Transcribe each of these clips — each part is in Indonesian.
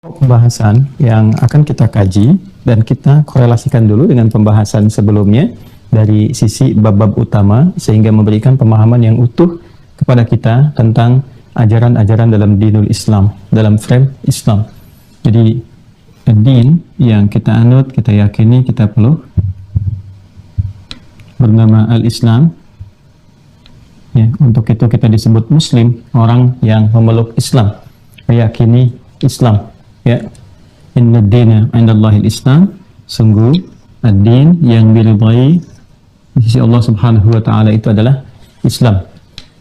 Pembahasan yang akan kita kaji dan kita korelasikan dulu dengan pembahasan sebelumnya dari sisi bab-bab utama sehingga memberikan pemahaman yang utuh kepada kita tentang ajaran-ajaran dalam dinul Islam, dalam frame Islam. Jadi din yang kita anut, kita yakini, kita peluk bernama al-Islam. Ya, untuk itu kita disebut Muslim, orang yang memeluk Islam, meyakini Islam. Ya, inna dina indallahil Islam, sungguh ad-din yang diridhai di sisi Allah Subhanahu wa taala itu adalah Islam.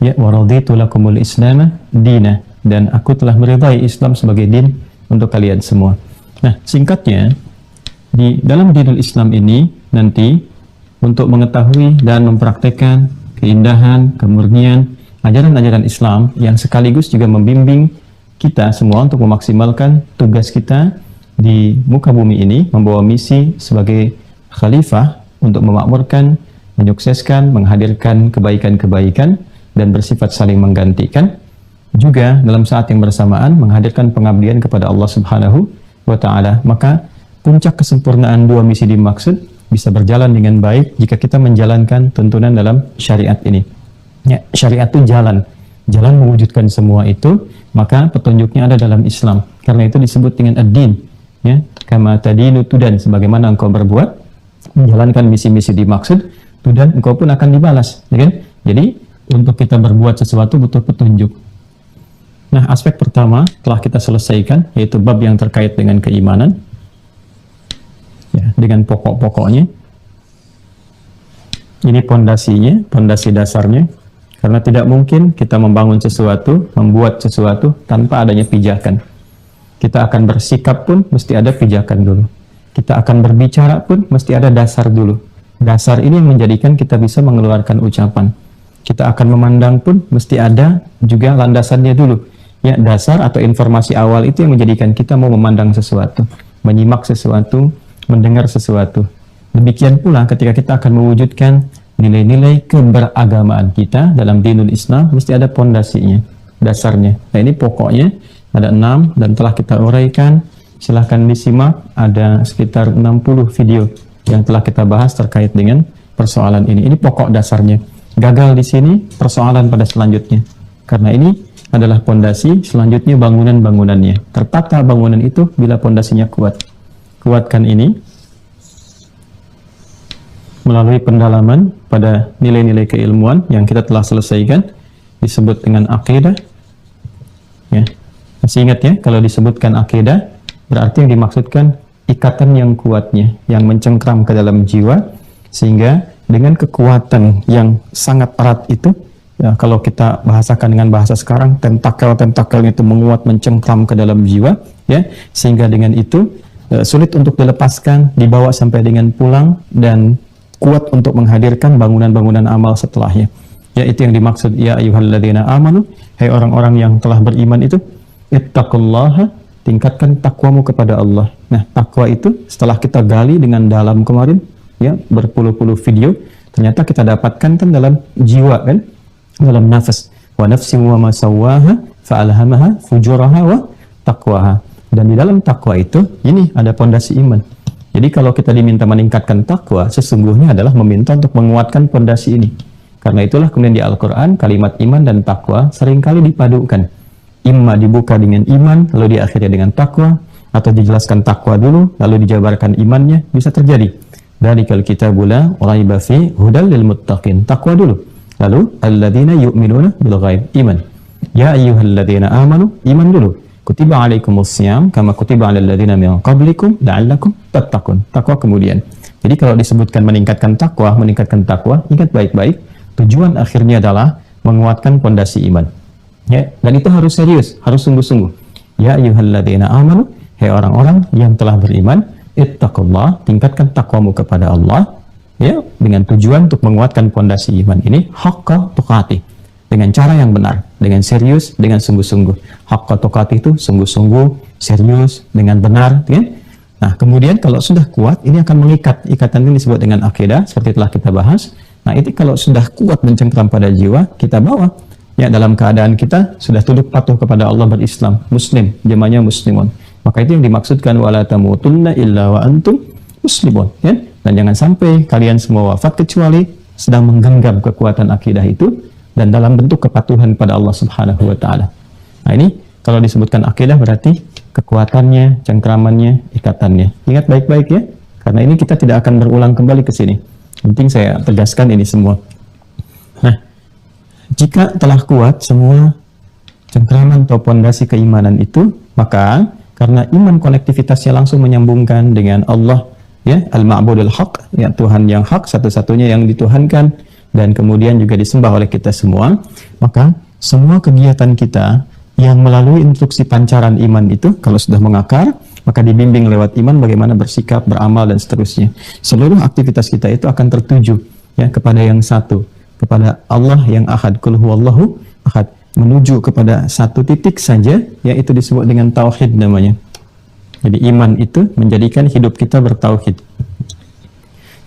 Ya, wa raditu lakumul Islam dina, dan aku telah meridhai Islam sebagai din untuk kalian semua. Nah, singkatnya di dalam dinul Islam ini nanti untuk mengetahui dan mempraktekkan keindahan, kemurnian ajaran-ajaran Islam yang sekaligus juga membimbing kita semua untuk memaksimalkan tugas kita di muka bumi ini, membawa misi sebagai khalifah untuk memakmurkan, menyukseskan, menghadirkan kebaikan-kebaikan dan bersifat saling menggantikan, juga dalam saat yang bersamaan menghadirkan pengabdian kepada Allah Subhanahu wa taala. Maka puncak kesempurnaan dua misi dimaksud bisa berjalan dengan baik jika kita menjalankan tuntunan dalam syariat ini. Ya, syariat itu jalan mewujudkan semua itu, maka petunjuknya ada dalam Islam. Karena itu disebut dengan ad-din. Ya, kama tadinu tudan, sebagaimana engkau berbuat, menjalankan misi-misi dimaksud, tudan engkau pun akan dibalas. Ya kan? Jadi untuk kita berbuat sesuatu butuh petunjuk. Nah, aspek pertama telah kita selesaikan, yaitu bab yang terkait dengan keimanan. Ya, dengan pokok-pokoknya. Ini pondasinya, pondasi dasarnya. Karena tidak mungkin kita membangun sesuatu, membuat sesuatu tanpa adanya pijakan. Kita akan bersikap pun mesti ada pijakan dulu. Kita akan berbicara pun mesti ada dasar dulu. Dasar ini yang menjadikan kita bisa mengeluarkan ucapan. Kita akan memandang pun mesti ada juga landasannya dulu. Ya, dasar atau informasi awal itu yang menjadikan kita mau memandang sesuatu, menyimak sesuatu, mendengar sesuatu. Demikian pula ketika kita akan mewujudkan nilai-nilai keberagamaan kita dalam dinul Islam, mesti ada pondasinya, dasarnya. Nah, ini pokoknya ada 6 dan telah kita uraikan. Silahkan disimak, ada sekitar 60 video yang telah kita bahas terkait dengan persoalan ini. Ini pokok dasarnya. Gagal di sini, persoalan pada selanjutnya. Karena ini adalah pondasi, selanjutnya bangunan-bangunannya. Tertata bangunan itu bila pondasinya kuat. Kuatkan ini melalui pendalaman pada nilai-nilai keilmuan yang kita telah selesaikan, disebut dengan akidah. Ya. Masih ingat ya, kalau disebutkan akidah, berarti yang dimaksudkan ikatan yang kuatnya, yang mencengkram ke dalam jiwa, sehingga dengan kekuatan yang sangat erat itu, ya, kalau kita bahasakan dengan bahasa sekarang, tentakel-tentakelnya itu menguat, mencengkram ke dalam jiwa, ya, sehingga dengan itu sulit untuk dilepaskan, dibawa sampai dengan pulang, dan kuat untuk menghadirkan bangunan-bangunan amal setelahnya. Ya, itu yang dimaksud ya ayyuhalladzina amanu, hai orang-orang yang telah beriman itu, ittaqullaha, tingkatkan takwamu kepada Allah. Nah, takwa itu setelah kita gali dengan dalam kemarin, ya, berpuluh-puluh video, ternyata kita dapatkan kan dalam jiwa, kan, dalam nafas. Wa nafsin wa ma sawwaha fa'alhamaha fujuraha wa taqwaha. Dan di dalam takwa itu, ini ada pondasi iman. Jadi kalau kita diminta meningkatkan takwa, sesungguhnya adalah meminta untuk menguatkan pondasi ini. Karena itulah kemudian di Al-Quran, kalimat iman dan takwa seringkali dipadukan. Imma dibuka dengan iman, lalu diakhiri dengan takwa, atau dijelaskan takwa dulu, lalu dijabarkan imannya, bisa terjadi. Dzalikal kitabu la raiba fihi hudal lil muttaqin. Takwa dulu. Lalu alladzina yu'minuna bil ghaib, iman. Ya ayyuhalladzina amanu, iman dulu. Kutiba alaikumusiyam kama kutiba alal ladzina min qablikum la'allakum tattaqun. Takwa kemudian. Jadi kalau disebutkan meningkatkan takwa, ingat baik-baik, tujuan akhirnya adalah menguatkan pondasi iman. Ya, dan itu harus serius, harus sungguh-sungguh. Ya ayyuhalladzina amanu, hai orang-orang yang telah beriman, ittaqullah, tingkatkan takwamu kepada Allah, ya, dengan tujuan untuk menguatkan pondasi iman ini, haqqa tuqatih, dengan cara yang benar, dengan serius, dengan sungguh-sungguh. Haqqa tuqatih itu sungguh-sungguh, serius, dengan benar, ya. Nah, kemudian kalau sudah kuat, ini akan mengikat. Ikatan ini disebut dengan akidah, seperti telah kita bahas. Nah, itu kalau sudah kuat mencengkram pada jiwa, kita bawa. Ya, dalam keadaan kita sudah tunduk patuh kepada Allah, berislam, muslim, jamannya muslimun. Maka itu yang dimaksudkan wala tamutunna illa wa antum muslimun, ya. Dan jangan sampai kalian semua wafat kecuali sedang menggenggam kekuatan akidah itu dan dalam bentuk kepatuhan pada Allah Subhanahu wa taala. Nah, ini kalau disebutkan akidah berarti kekuatannya, cengkramannya, ikatannya. Ingat baik-baik ya, karena ini kita tidak akan berulang kembali ke sini. Penting saya tegaskan ini semua. Nah, jika telah kuat semua cengkraman atau pondasi keimanan itu, maka karena iman konektivitasnya langsung menyambungkan dengan Allah, ya, al-ma'budul haq, ya, Tuhan yang hak, satu-satunya yang dituhankan dan kemudian juga disembah oleh kita semua, maka semua kegiatan kita yang melalui instruksi pancaran iman itu kalau sudah mengakar, maka dibimbing lewat iman bagaimana bersikap, beramal dan seterusnya. Seluruh aktivitas kita itu akan tertuju, ya, kepada yang satu, kepada Allah yang ahad, qul huwallahu ahad, menuju kepada satu titik saja, yaitu disebut dengan tauhid namanya. Jadi iman itu menjadikan hidup kita bertauhid.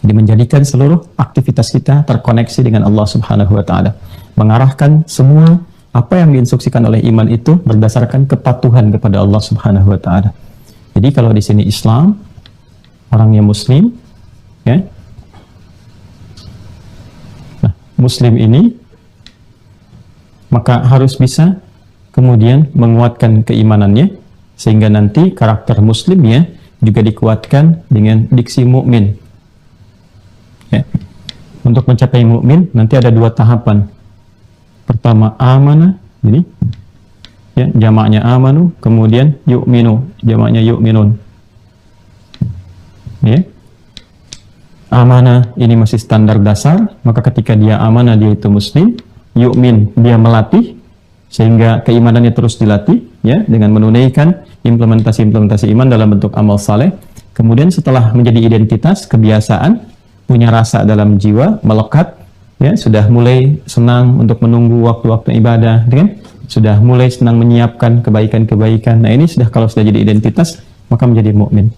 Jadi menjadikan seluruh aktivitas kita terkoneksi dengan Allah Subhanahu wa taala. Mengarahkan semua apa yang diinstruksikan oleh iman itu berdasarkan kepatuhan kepada Allah Subhanahu wa taala. Jadi kalau di sini Islam, orangnya muslim, ya. Nah, muslim ini maka harus bisa kemudian menguatkan keimanannya sehingga nanti karakter muslimnya juga dikuatkan dengan diksi mukmin. Ya. Untuk mencapai mukmin nanti ada dua tahapan. Pertama amanah, ini ya, jamaknya amanu, kemudian yu'minu, jamaknya yu'minun. Ya. Amanah ini masih standar dasar, maka ketika dia amanah dia itu muslim. Yu'min, dia melatih sehingga keimanannya terus dilatih, ya, dengan menunaikan implementasi iman dalam bentuk amal saleh. Kemudian setelah menjadi identitas, kebiasaan, punya rasa dalam jiwa, melekat, ya, sudah mulai senang untuk menunggu waktu-waktu ibadah, kan? Sudah mulai senang menyiapkan kebaikan-kebaikan. Nah, ini kalau sudah jadi identitas, maka menjadi mukmin.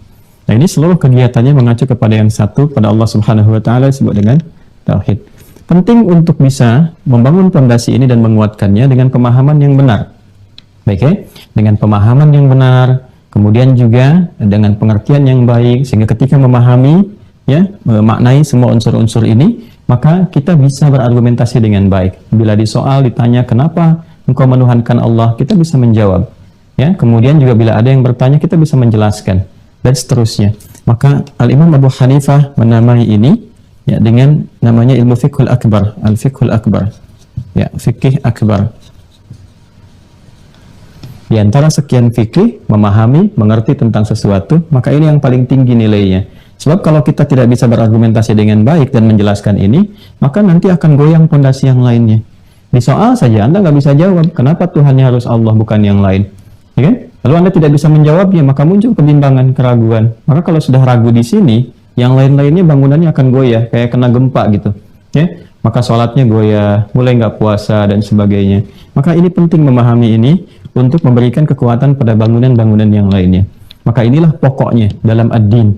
Nah, ini seluruh kegiatannya mengacu kepada yang satu, pada Allah Subhanahu wa taala, disebut dengan tauhid. Penting untuk bisa membangun fondasi ini dan menguatkannya dengan pemahaman yang benar. Baik, ya? Dengan pemahaman yang benar, kemudian juga dengan pengertian yang baik, sehingga ketika memahami, ya, memaknai semua unsur-unsur ini, maka kita bisa berargumentasi dengan baik. Bila disoal, ditanya kenapa engkau menuhankan Allah, kita bisa menjawab. Ya, kemudian juga bila ada yang bertanya, kita bisa menjelaskan dan seterusnya. Maka Al-Imam Abu Hanifah menamai ini, ya, dengan namanya ilmu fiqhul akbar, al-fiqhul akbar, ya, fikih akbar. Di antara sekian fikih, memahami, mengerti tentang sesuatu, maka ini yang paling tinggi nilainya. Sebab kalau kita tidak bisa berargumentasi dengan baik dan menjelaskan ini, maka nanti akan goyang pondasi yang lainnya. Di soal saja Anda nggak bisa jawab, kenapa Tuhannya harus Allah bukan yang lain, ya kan? Lalu Anda tidak bisa menjawabnya, maka muncul kebimbangan, keraguan. Maka kalau sudah ragu di sini, yang lain-lainnya bangunannya akan goyah, kayak kena gempa gitu, ya. Maka sholatnya goyah, mulai nggak puasa dan sebagainya. Maka ini penting memahami ini untuk memberikan kekuatan pada bangunan-bangunan yang lainnya. Maka inilah pokoknya dalam ad-din.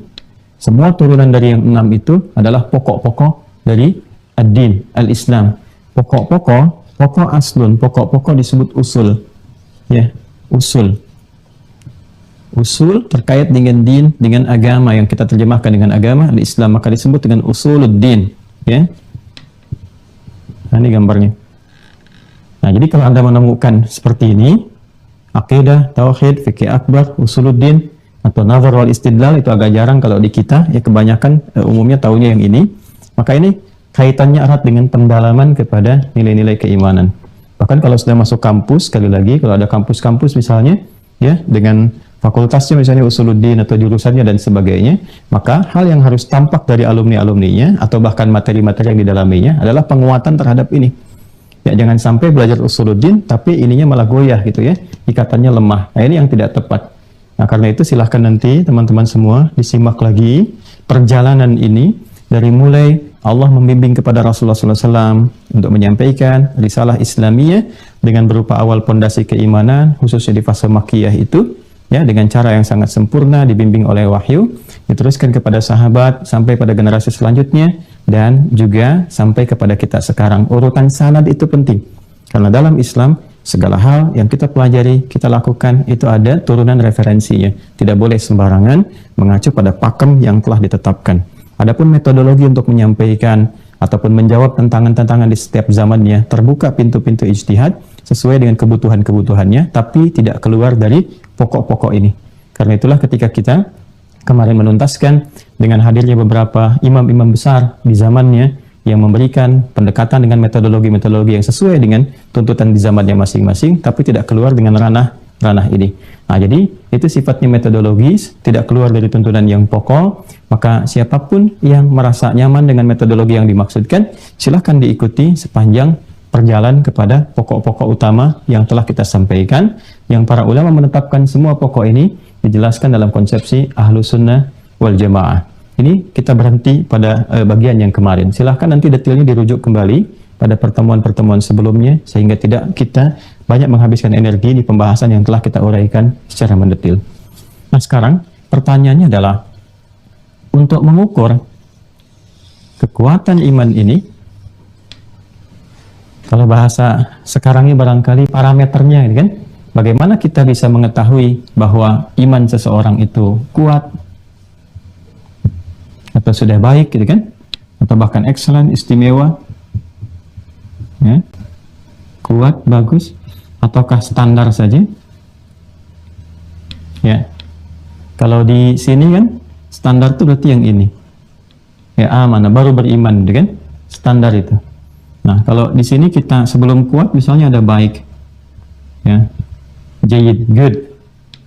Semua turunan dari yang 6 itu adalah pokok-pokok dari ad-din, al-Islam. Pokok aslun, pokok-pokok disebut usul, ya, usul. Usul terkait dengan din, dengan agama yang kita terjemahkan dengan agama, al-Islam, maka disebut dengan usuluddin, ya. Nah, ini gambarnya. Nah, jadi kalau Anda menemukan seperti ini, akidah, tauhid, fikih akbar, usuluddin, atau nazar wal istidlal, itu agak jarang kalau di kita, ya, kebanyakan umumnya taunya yang ini. Maka ini kaitannya erat dengan pendalaman kepada nilai-nilai keimanan. Bahkan kalau sudah masuk kampus, sekali lagi, kalau ada kampus-kampus misalnya, ya, dengan fakultasnya misalnya usuluddin atau jurusannya dan sebagainya, maka hal yang harus tampak dari alumni-alumninya atau bahkan materi-materi yang didalaminya adalah penguatan terhadap ini. Ya, jangan sampai belajar usuluddin tapi ininya malah goyah gitu, ya, ikatannya lemah. Nah, ini yang tidak tepat. Nah, karena itu silahkan nanti teman-teman semua disimak lagi perjalanan ini dari mulai Allah membimbing kepada Rasulullah SAW untuk menyampaikan risalah Islamiyah dengan berupa awal pondasi keimanan, khususnya di fase Makkiyah itu, ya, dengan cara yang sangat sempurna, dibimbing oleh wahyu, diteruskan kepada sahabat sampai pada generasi selanjutnya dan juga sampai kepada kita sekarang. Urutan sanad itu penting karena dalam Islam segala hal yang kita pelajari, kita lakukan, itu ada turunan referensinya. Tidak boleh sembarangan mengacu pada pakem yang telah ditetapkan. Adapun metodologi untuk menyampaikan ataupun menjawab tantangan-tantangan di setiap zamannya, terbuka pintu-pintu ijtihad sesuai dengan kebutuhan-kebutuhannya, tapi tidak keluar dari pokok-pokok ini. Karena itulah ketika kita kemarin menuntaskan dengan hadirnya beberapa imam-imam besar di zamannya yang memberikan pendekatan dengan metodologi-metodologi yang sesuai dengan tuntutan di zamannya masing-masing, tapi tidak keluar dengan ranah ini. Nah, jadi itu sifatnya metodologis, tidak keluar dari tuntunan yang pokok. Maka siapapun yang merasa nyaman dengan metodologi yang dimaksudkan, silahkan diikuti sepanjang perjalanan kepada pokok-pokok utama yang telah kita sampaikan, yang para ulama menetapkan semua pokok ini dijelaskan dalam konsepsi Ahlus Sunnah wal Jamaah. Ini kita berhenti pada bagian yang kemarin. Silahkan nanti detailnya dirujuk kembali pada pertemuan-pertemuan sebelumnya, sehingga tidak kita banyak menghabiskan energi di pembahasan yang telah kita uraikan secara mendetil. Nah, sekarang pertanyaannya adalah, untuk mengukur kekuatan iman ini, kalau bahasa sekarang ini barangkali parameternya, kan? Bagaimana kita bisa mengetahui bahwa iman seseorang itu kuat, atau sudah baik, gitu kan? Atau bahkan excellent, istimewa, ya, kuat, bagus, ataukah standar saja? Ya, kalau di sini kan standar itu berarti yang ini, ya, amanah, baru beriman, gitu kan? Standar itu. Nah, kalau di sini kita sebelum kuat, misalnya ada baik, ya, jayid, good,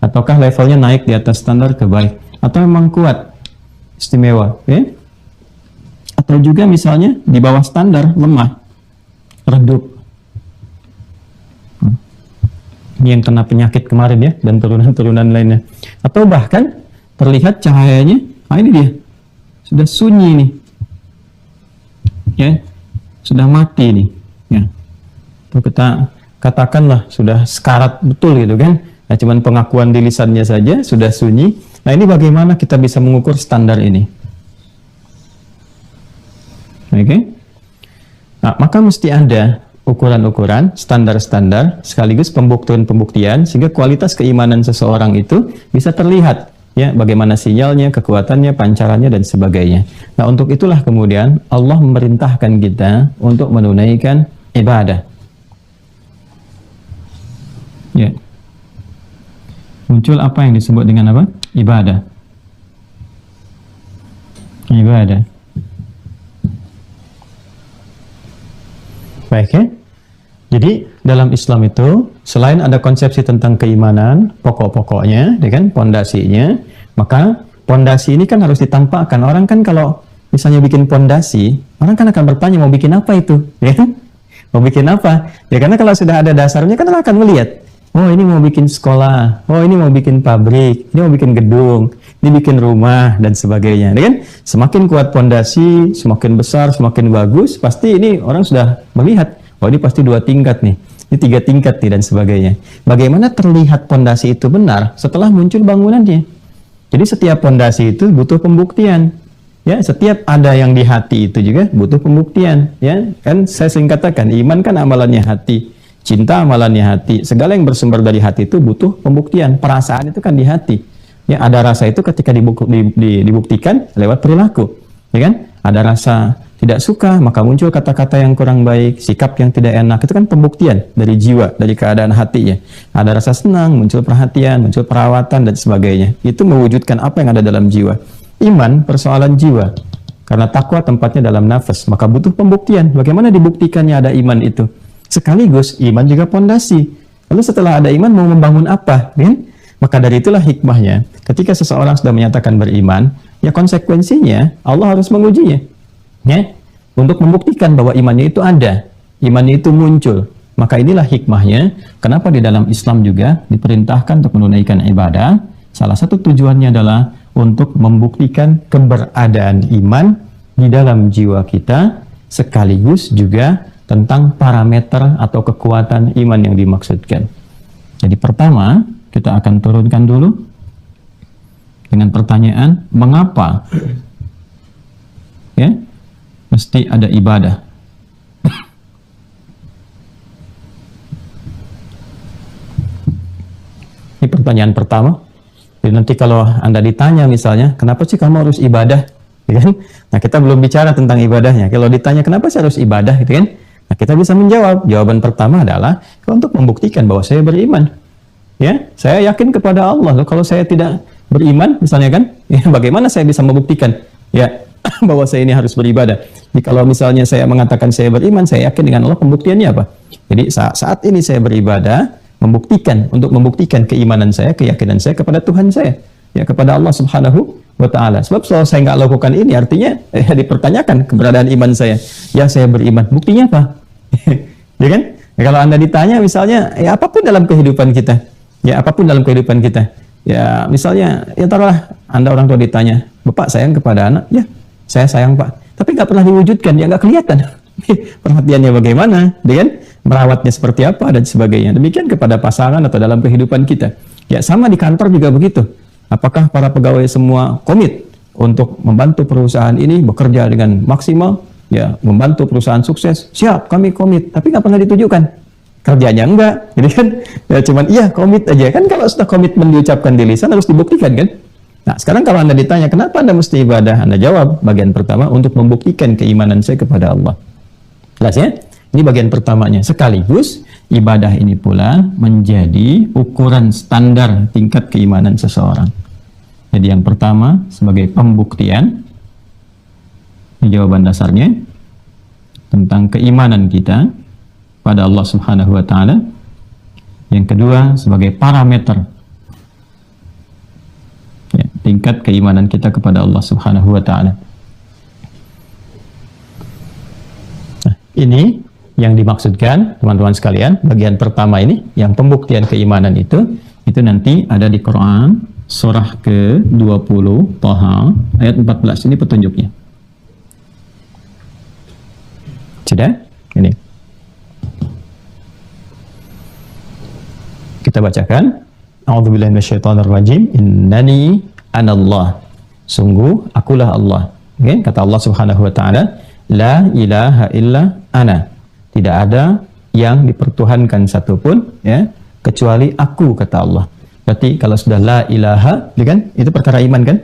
ataukah levelnya naik di atas standar ke baik, atau memang kuat, istimewa, ya? Atau juga misalnya di bawah standar, lemah, redup. Ini yang kena penyakit kemarin, ya, dan turunan-turunan lainnya. Atau bahkan terlihat cahayanya, nah ini dia, sudah sunyi nih, ya, sudah mati nih, ya. Atau kita katakanlah sudah sekarat betul, gitu kan? Nah, cuman pengakuan di lisannya saja sudah sunyi. Nah, ini bagaimana kita bisa mengukur standar ini? Oke? Nah, maka mesti ada ukuran-ukuran, standar-standar, sekaligus pembuktian-pembuktian, sehingga kualitas keimanan seseorang itu bisa terlihat, ya, bagaimana sinyalnya, kekuatannya, pancarannya, dan sebagainya. Nah, untuk itulah kemudian Allah memerintahkan kita untuk menunaikan ibadah. Ya. Muncul apa yang disebut dengan apa? Ibadah. Ibadah. Baik, ya. Jadi dalam Islam itu selain ada konsepsi tentang keimanan, pokok-pokoknya, ya kan, pondasinya, maka pondasi ini kan harus ditampakkan. Orang kan kalau misalnya bikin pondasi, orang kan akan bertanya mau bikin apa itu, ya kan? Mau bikin apa? Ya karena kalau sudah ada dasarnya kan orang akan melihat. Oh, ini mau bikin sekolah, oh ini mau bikin pabrik, ini mau bikin gedung, ini bikin rumah, dan sebagainya. Kan? Semakin kuat pondasi, semakin besar, semakin bagus, pasti ini orang sudah melihat, oh ini pasti 2 tingkat nih, ini 3 tingkat nih, dan sebagainya. Bagaimana terlihat pondasi itu benar setelah muncul bangunannya? Jadi setiap pondasi itu butuh pembuktian. Ya, setiap ada yang di hati itu juga butuh pembuktian. Ya, kan saya sering katakan, iman kan amalannya hati. Cinta amalannya hati. Segala yang bersumber dari hati itu butuh pembuktian. Perasaan itu kan di hati. Ya, ada rasa itu ketika dibuktikan lewat perilaku. Ya kan? Ada rasa tidak suka, maka muncul kata-kata yang kurang baik, sikap yang tidak enak. Itu kan pembuktian dari jiwa, dari keadaan hatinya. Ada rasa senang, muncul perhatian, muncul perawatan, dan sebagainya. Itu mewujudkan apa yang ada dalam jiwa. Iman persoalan jiwa. Karena takwa tempatnya dalam nafas, maka butuh pembuktian. Bagaimana dibuktikannya ada iman itu? Sekaligus iman juga pondasi. Lalu setelah ada iman mau membangun apa, kan? Maka dari itulah hikmahnya. Ketika seseorang sudah menyatakan beriman, ya konsekuensinya Allah harus mengujinya, ya, untuk membuktikan bahwa imannya itu ada, imannya itu muncul. Maka inilah hikmahnya. Kenapa di dalam Islam juga diperintahkan untuk menunaikan ibadah? Salah satu tujuannya adalah untuk membuktikan keberadaan iman di dalam jiwa kita, sekaligus juga tentang parameter atau kekuatan iman yang dimaksudkan. Jadi pertama, kita akan turunkan dulu dengan pertanyaan, mengapa ya mesti ada ibadah? pertanyaan pertama. Jadi nanti kalau Anda ditanya misalnya, kenapa sih kamu harus ibadah? Gitu kan? Nah, kita belum bicara tentang ibadahnya. Kalau ditanya kenapa sih harus ibadah, gitu kan? Nah, kita bisa menjawab. Jawaban pertama adalah untuk membuktikan bahwa saya beriman. Ya, saya yakin kepada Allah. Loh, kalau saya tidak beriman, misalnya kan, ya, bagaimana saya bisa membuktikan ya bahwa saya ini harus beribadah? Jadi kalau misalnya saya mengatakan saya beriman, saya yakin dengan Allah, pembuktiannya apa? Jadi saat ini saya beribadah, untuk membuktikan keimanan saya, keyakinan saya kepada Tuhan saya, ya, kepada Allah Subhanahu wa Ta'ala. Sebab kalau saya nggak lakukan ini, artinya dipertanyakan keberadaan iman saya. Ya, saya beriman, buktinya apa? Ya kan? Ya, kalau Anda ditanya misalnya, ya apapun dalam kehidupan kita, ya misalnya, ya taruhlah Anda orang tua ditanya, Bapak sayang kepada anak? Ya, saya sayang Pak. Tapi nggak pernah diwujudkan, ya nggak kelihatan. Perhatiannya bagaimana, dengan merawatnya seperti apa dan sebagainya. Demikian kepada pasangan atau dalam kehidupan kita. Ya, sama di kantor juga begitu. Apakah para pegawai semua komit untuk membantu perusahaan ini bekerja dengan maksimal, ya, membantu perusahaan sukses? Siap, kami komit. Tapi nggak pernah ditujukan. Kerjanya enggak, jadi kan ya cuman iya komit aja. Kan kalau sudah komitmen diucapkan di lisan harus dibuktikan kan. Nah, sekarang kalau Anda ditanya kenapa Anda mesti ibadah, Anda jawab bagian pertama untuk membuktikan keimanan saya kepada Allah. Jelas ya? Ini bagian pertamanya. Sekaligus ibadah ini pula menjadi ukuran standar tingkat keimanan seseorang. Jadi yang pertama sebagai pembuktian, ini jawaban dasarnya tentang keimanan kita pada Allah Subhanahu wa Ta'ala. Yang kedua sebagai parameter, ya, tingkat keimanan kita kepada Allah Subhanahu wa Ta'ala. Nah, ini yang dimaksudkan teman-teman sekalian, bagian pertama ini, yang pembuktian keimanan itu nanti ada di Quran surah ke-20 Thaha ayat 14. Ini petunjuknya. Sudah? Ini. Kita bacakan. A'udzubillahi minasyaitonirrajim. Innani anallah. Sungguh akulah Allah. Okay? Kata Allah Subhanahu wa Ta'ala, la ilaha illa ana. Tidak ada yang dipertuhankan satupun, ya, kecuali aku, kata Allah. Berarti kalau sudah la ilaha, kan, itu perkara iman kan?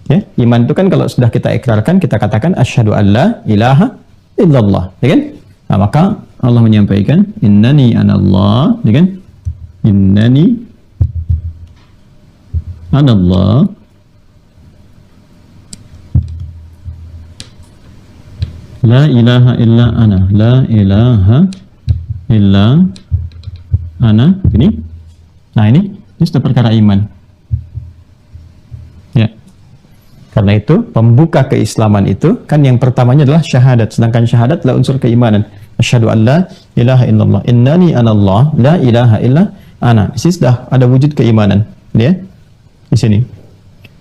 Ya, iman itu kan kalau sudah kita ikrarkan, kita katakan asyhadu an la ilaha illallah, ya kan? Nah, maka Allah menyampaikan innani anallah, ya kan? Innani anallah. La ilaha illa ana, la ilaha illa ana. Ini, nah ini sudah perkara iman. Ya, karena itu pembuka keislaman itu kan yang pertamanya adalah syahadat, sedangkan syahadat adalah unsur keimanan. Asyhadu an la ilaha illallah, innani anallah, la ilaha illa ana. Di sini sudah ada wujud keimanan, ya, di sini.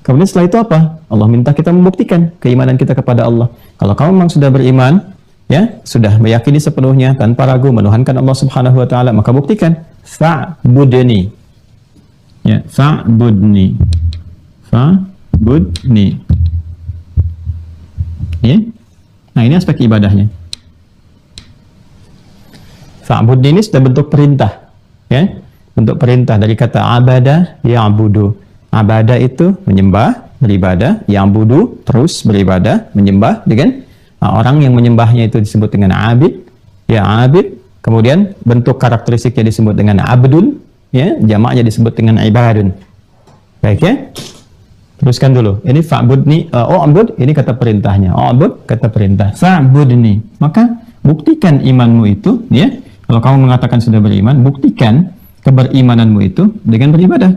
Kemudian setelah itu apa? Allah minta kita membuktikan keimanan kita kepada Allah. Kalau kamu memang sudah beriman, ya, sudah meyakini sepenuhnya tanpa ragu menuhankan Allah Subhanahu wa Ta'ala, maka buktikan. Fa'budni. Ya, fa'budni. Fa'budni. Ya. Nah, ini aspek ibadahnya. Fa'budni ini sudah bentuk perintah, ya. Bentuk perintah dari kata abada ya'budu. Abada itu menyembah, beribadah, yang budu terus beribadah, menyembah, dengan orang yang menyembahnya itu disebut dengan abid, ya abid. Kemudian bentuk karakteristiknya disebut dengan abdun, ya, jamaknya disebut dengan ibadun. Baik ya, teruskan dulu. Ini fa'budni, o'bud, ini kata perintahnya. O'bud kata perintah. Fa'budni, maka buktikan imanmu itu, ya. Kalau kamu mengatakan sudah beriman, buktikan keberimananmu itu dengan beribadah,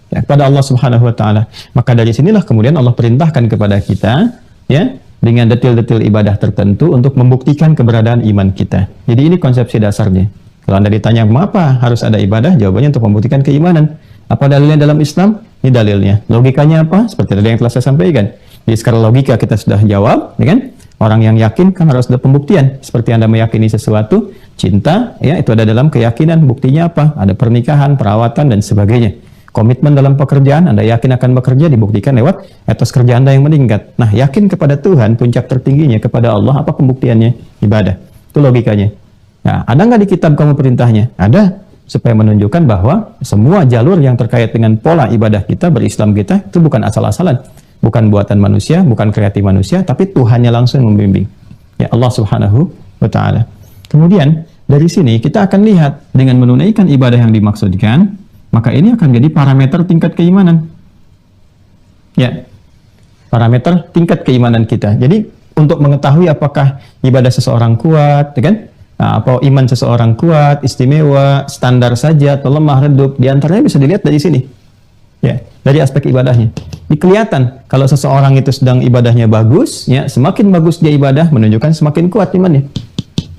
ya, kepada Allah Subhanahu wa Ta'ala. Maka dari sinilah kemudian Allah perintahkan kepada kita, ya, dengan detil-detil ibadah tertentu untuk membuktikan keberadaan iman kita. Jadi ini konsepsi dasarnya. Kalau Anda ditanya mengapa harus ada ibadah, jawabannya untuk membuktikan keimanan. Apa dalilnya dalam Islam? Ini dalilnya. Logikanya apa? Seperti tadi yang telah saya sampaikan. Jadi secara logika kita sudah jawab, ya kan? Orang yang yakin kan harus ada pembuktian. Seperti Anda meyakini sesuatu, cinta, ya, itu ada dalam keyakinan. Buktinya apa? Ada pernikahan, perawatan, dan sebagainya. Komitmen dalam pekerjaan, Anda yakin akan bekerja, dibuktikan lewat etos kerja Anda yang meningkat. Nah, yakin kepada Tuhan, puncak tertingginya kepada Allah, apa pembuktiannya? Ibadah. Itu logikanya. Nah, ada nggak di kitab kamu perintahnya? Ada. supaya menunjukkan bahwa semua jalur yang terkait dengan pola ibadah kita, berislam kita, itu bukan asal-asalan, bukan buatan manusia, bukan kreatif manusia, tapi Tuhannya langsung membimbing. Ya Allah Subhanahu wa Ta'ala. Kemudian dari sini kita akan lihat dengan menunaikan ibadah yang dimaksudkan, maka ini akan jadi parameter tingkat keimanan. Ya, parameter tingkat keimanan kita. Jadi untuk mengetahui apakah ibadah seseorang kuat, ya kan? Apa iman seseorang kuat, istimewa, standar saja, atau lemah, redup, diantaranya bisa dilihat dari sini. Ya, dari aspek ibadahnya. Kelihatan kalau seseorang itu sedang ibadahnya bagus, ya, semakin bagus dia ibadah menunjukkan semakin kuat imannya.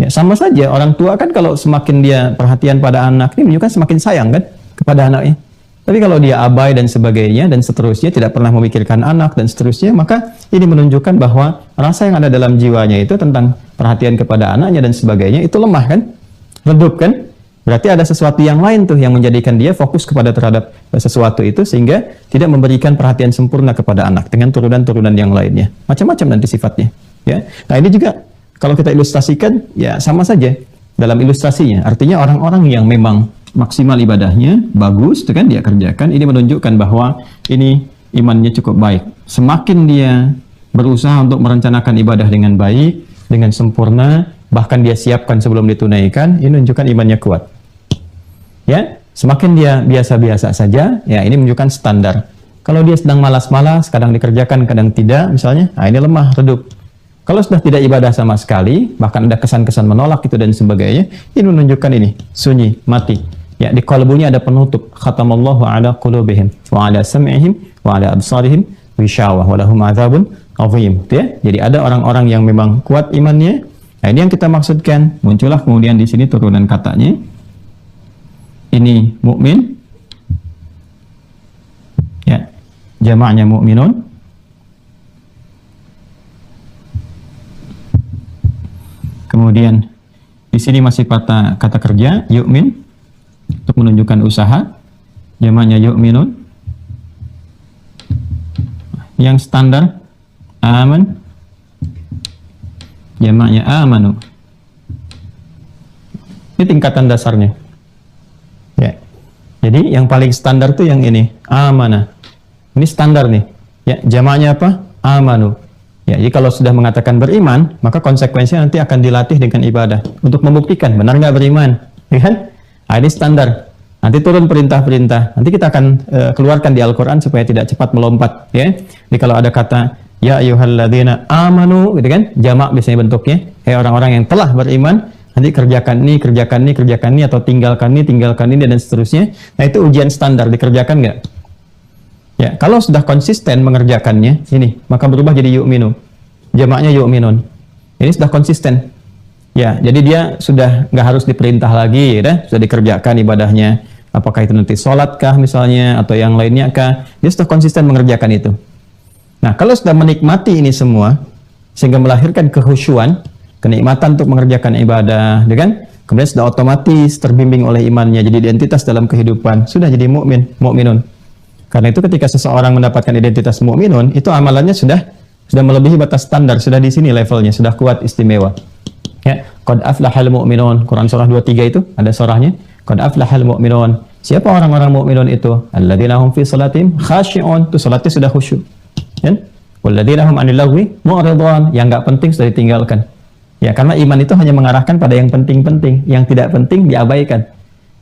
Ya, sama saja orang tua kan kalau semakin dia perhatian pada anak, ini menunjukkan semakin sayang kan kepada anaknya. Tapi kalau dia abai dan sebagainya dan seterusnya, tidak pernah memikirkan anak dan seterusnya, maka ini menunjukkan bahwa rasa yang ada dalam jiwanya itu tentang perhatian kepada anaknya dan sebagainya itu lemah kan, redup kan. Berarti ada sesuatu yang lain tuh yang menjadikan dia fokus terhadap sesuatu itu sehingga tidak memberikan perhatian sempurna kepada anak dengan turunan-turunan yang lainnya. Macam-macam nanti sifatnya. Ya, nah ini juga kalau kita ilustrasikan ya sama saja dalam ilustrasinya. Artinya orang-orang yang memang maksimal ibadahnya, bagus, itu kan dia kerjakan, ini menunjukkan bahwa ini imannya cukup baik. Semakin dia berusaha untuk merencanakan ibadah dengan baik, dengan sempurna, bahkan dia siapkan sebelum ditunaikan, ini menunjukkan imannya kuat. Ya, semakin dia biasa-biasa saja, ya ini menunjukkan standar. Kalau dia sedang malas-malas, kadang dikerjakan, kadang tidak, misalnya, nah ini lemah, redup. Kalau sudah tidak ibadah sama sekali, bahkan ada kesan-kesan menolak itu dan sebagainya, ini menunjukkan ini, sunyi, mati. Ya, di qalbunya ada penutup. Khatamallahu ala qulubihim wa ala sam'ihim wa ala absarihim ghishawah wa lahum adzabun azim. Ya, jadi ada orang-orang yang memang kuat imannya. Nah, ini yang kita maksudkan. Muncullah kemudian di sini turunan katanya. Ini mukmin. Ya, jamaknya mukminun. Kemudian di sini masih kata kerja yu'min untuk menunjukkan usaha, jamaknya yu'minun. Yang standar aman, jamaknya amanu. Ini tingkatan dasarnya. Ya. Jadi yang paling standar tuh yang ini, amana. Ini standar nih. Ya, jamaknya apa? Amanu. Ya, jadi kalau sudah mengatakan beriman, maka konsekuensinya nanti akan dilatih dengan ibadah untuk membuktikan benar nggak beriman, ya kan? Nah, ini standar. Nanti turun perintah-perintah. Nanti kita akan keluarkan di Al-Quran supaya tidak cepat melompat. Ya. Jadi kalau ada kata ya ayyuhalladzina amanu, gitu kan? Jamak biasanya bentuknya. Orang-orang yang telah beriman, nanti kerjakan ini, kerjakan ini, kerjakan ini, atau tinggalkan ini, dan seterusnya. Nah itu ujian standar, dikerjakan nggak? Ya, kalau sudah konsisten mengerjakannya, ini maka berubah jadi yu'minu. Jamaknya yu'minun. Ini sudah konsisten. Ya, jadi dia sudah nggak harus diperintah lagi, ya, sudah dikerjakan ibadahnya. Apakah itu nanti sholat kah misalnya, atau yang lainnya kah, dia sudah konsisten mengerjakan itu. Nah, kalau sudah menikmati ini semua, sehingga melahirkan kehusyuan, kenikmatan untuk mengerjakan ibadah, ya kan? Kemudian sudah otomatis terbimbing oleh imannya, jadi identitas dalam kehidupan, sudah jadi mukminun. Karena itu ketika seseorang mendapatkan identitas mukminun, itu amalannya sudah melebihi batas standar, sudah di sini levelnya, sudah kuat, istimewa. Ya, qad aflahal mu'minun, Quran surah 23 itu ada surahnya, qad aflahal mu'minun. Siapa orang-orang mukminun itu? Alladzina hum fi salatihim khashi'un, itu salatnya sudah khusyuk. Ya? Walladzina hum 'anil lagwi mu'ridun, yang enggak penting sudah ditinggalkan. Ya, karena iman itu hanya mengarahkan pada yang penting-penting, yang tidak penting diabaikan.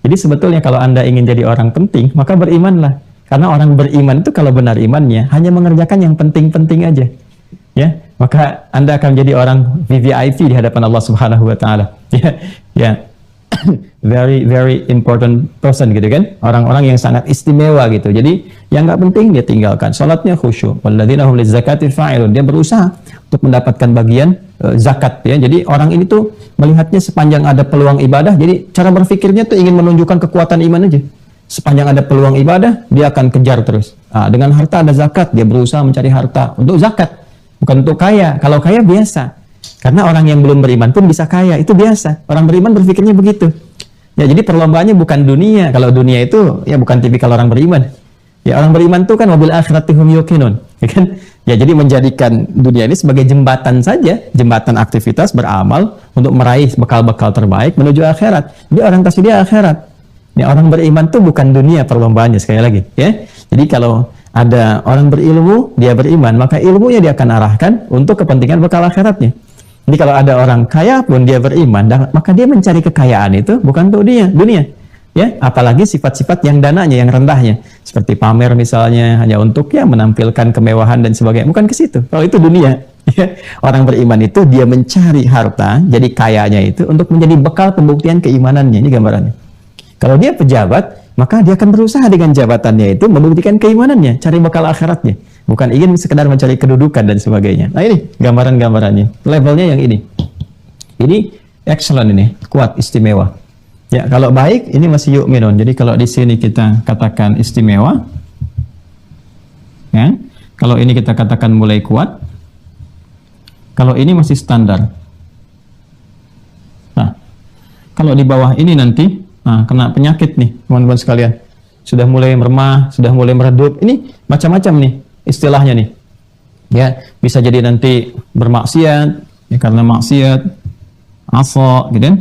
Jadi sebetulnya kalau Anda ingin jadi orang penting, maka berimanlah. Karena orang beriman itu kalau benar imannya hanya mengerjakan yang penting-penting aja. Ya, maka Anda akan jadi orang VVIP di hadapan Allah Subhanahu wa taala. Ya. Very very important person gitu kan. Orang-orang yang sangat istimewa gitu. Jadi yang enggak penting dia tinggalkan. Salatnya khusyuk. Walladzina hum lizakati fa'ilun. Dia berusaha untuk mendapatkan bagian zakat ya. Jadi orang ini tuh melihatnya sepanjang ada peluang ibadah, jadi cara berpikirnya tuh ingin menunjukkan kekuatan iman aja. Sepanjang ada peluang ibadah, dia akan kejar terus. Nah, dengan harta ada zakat, dia berusaha mencari harta untuk zakat. Bukan untuk kaya. Kalau kaya biasa. Karena orang yang belum beriman pun bisa kaya. Itu biasa. Orang beriman berpikirnya begitu. Ya, jadi perlombaannya bukan dunia. Kalau dunia itu ya bukan tipikal orang beriman. Ya, orang beriman itu kan wabil akhiratihum yuqinun. Ya kan? Ya, jadi menjadikan dunia ini sebagai jembatan saja, jembatan aktivitas beramal untuk meraih bekal-bekal terbaik menuju akhirat. Jadi orientasi dia akhirat. Ini orang beriman tuh bukan dunia perlombaannya, sekali lagi ya. Jadi kalau ada orang berilmu, dia beriman, maka ilmunya dia akan arahkan untuk kepentingan bekal akhiratnya. Jadi kalau ada orang kaya pun dia beriman, maka dia mencari kekayaan itu bukan untuk dunia. Ya, apalagi sifat-sifat yang dananya, yang rendahnya, seperti pamer misalnya, hanya untuk ya menampilkan kemewahan dan sebagainya, bukan ke situ. Kalau itu dunia, ya. Orang beriman itu dia mencari harta, jadi kayanya itu untuk menjadi bekal pembuktian keimanannya. Ini gambarannya. Kalau dia pejabat, maka dia akan berusaha dengan jabatannya itu membuktikan keimanannya, cari bekal akhiratnya, bukan ingin sekedar mencari kedudukan dan sebagainya. Nah ini gambaran-gambarannya, levelnya yang ini. Ini excellent, ini kuat, istimewa. Ya, kalau baik ini masih yu'minun. Jadi kalau di sini kita katakan istimewa, ya. Kalau ini kita katakan mulai kuat. Kalau ini masih standar. Nah, kalau di bawah ini nanti, nah, kena penyakit nih, teman-teman sekalian. Sudah mulai meremah, sudah mulai meredup. Ini macam-macam nih istilahnya nih. Ya, bisa jadi nanti bermaksiat, ya karena maksiat, asa, gitu kan?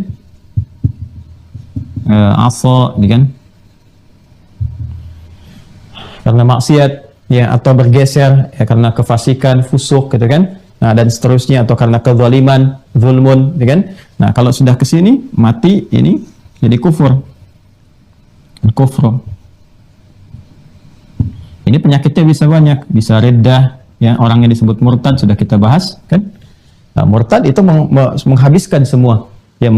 Asa, gitu kan? Karena maksiat, ya, atau bergeser, ya karena kefasikan, fusuk, gitu kan? Nah, dan seterusnya, atau karena kezaliman, zulmun, gitu kan? Nah, kalau sudah ke sini, mati ini jadi kufur. Kufur. Ini penyakitnya bisa banyak, bisa riddah, ya, orang yang disebut murtad sudah kita bahas, kan? Nah, murtad itu menghabiskan semua, ya,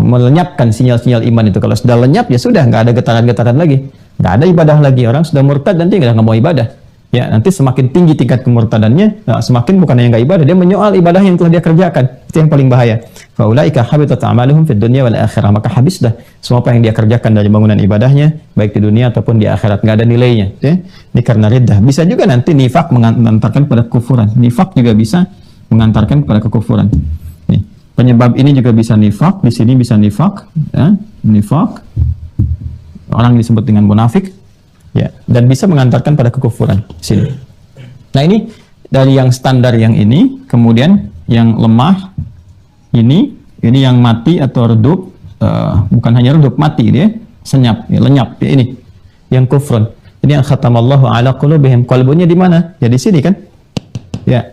melenyapkan sinyal-sinyal iman itu. Kalau sudah lenyap, ya sudah, nggak ada getaran-getaran lagi, nggak ada ibadah lagi. Orang sudah murtad nanti nggak mau ibadah. Ya, nanti semakin tinggi tingkat kemurtadannya, nah, semakin bukan yang nggak ibadah, dia menyoal ibadah yang telah dia kerjakan. Itu yang paling bahaya. Faulaika habitat a'maluhum fid dunya wal akhirah. Maka habislah semua apa yang dia kerjakan dari bangunan ibadahnya, baik di dunia ataupun di akhirat, nggak ada nilainya. Ya. Ini karena riddah. Bisa juga nanti nifak mengantarkan kepada kekufuran. Nifak juga bisa mengantarkan kepada kekufuran. Nih, penyebab ini juga bisa nifak. Di sini bisa nifak, ya, nifak. Orang disebut dengan munafik. Ya, dan bisa mengantarkan pada kekufuran sini. Nah, ini dari yang standar yang ini, kemudian yang lemah ini yang mati atau redup, bukan hanya redup, mati dia, senyap, ya, lenyap, ya, ini yang kufrun. Ini yang khatamallahu ala qulubihim. Qalbunnya di mana? Ya di sini kan? Ya.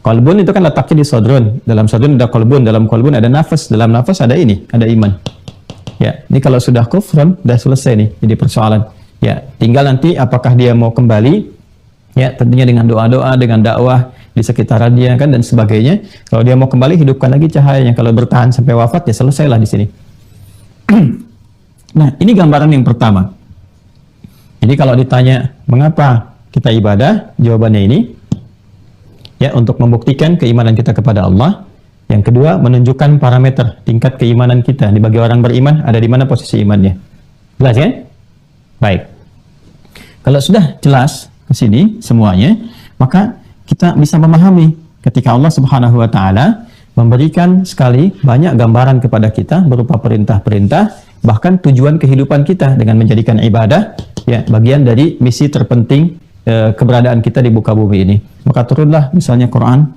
Qalbun itu kan letaknya di sodrun. Dalam sodrun ada qalbun, dalam qalbun ada nafas, dalam nafas ada ini, ada iman. Ya, ini kalau sudah kufrun, sudah selesai nih, jadi persoalan. Ya, tinggal nanti apakah dia mau kembali, ya tentunya dengan doa-doa, dengan dakwah di sekitaran dia kan dan sebagainya. Kalau dia mau kembali, hidupkan lagi cahayanya. Kalau bertahan sampai wafat, ya selesailah di sini. Nah, ini gambaran yang pertama. Jadi kalau ditanya mengapa kita ibadah, jawabannya ini, ya untuk membuktikan keimanan kita kepada Allah. Yang kedua, menunjukkan parameter tingkat keimanan kita. Bagi orang beriman, ada di mana posisi imannya. Jelas ya? Baik. Kalau sudah jelas ke sini semuanya, maka kita bisa memahami ketika Allah Subhanahu wa taala memberikan sekali banyak gambaran kepada kita berupa perintah-perintah, bahkan tujuan kehidupan kita dengan menjadikan ibadah, ya, bagian dari misi terpenting keberadaan kita di muka bumi ini. Maka turunlah misalnya Quran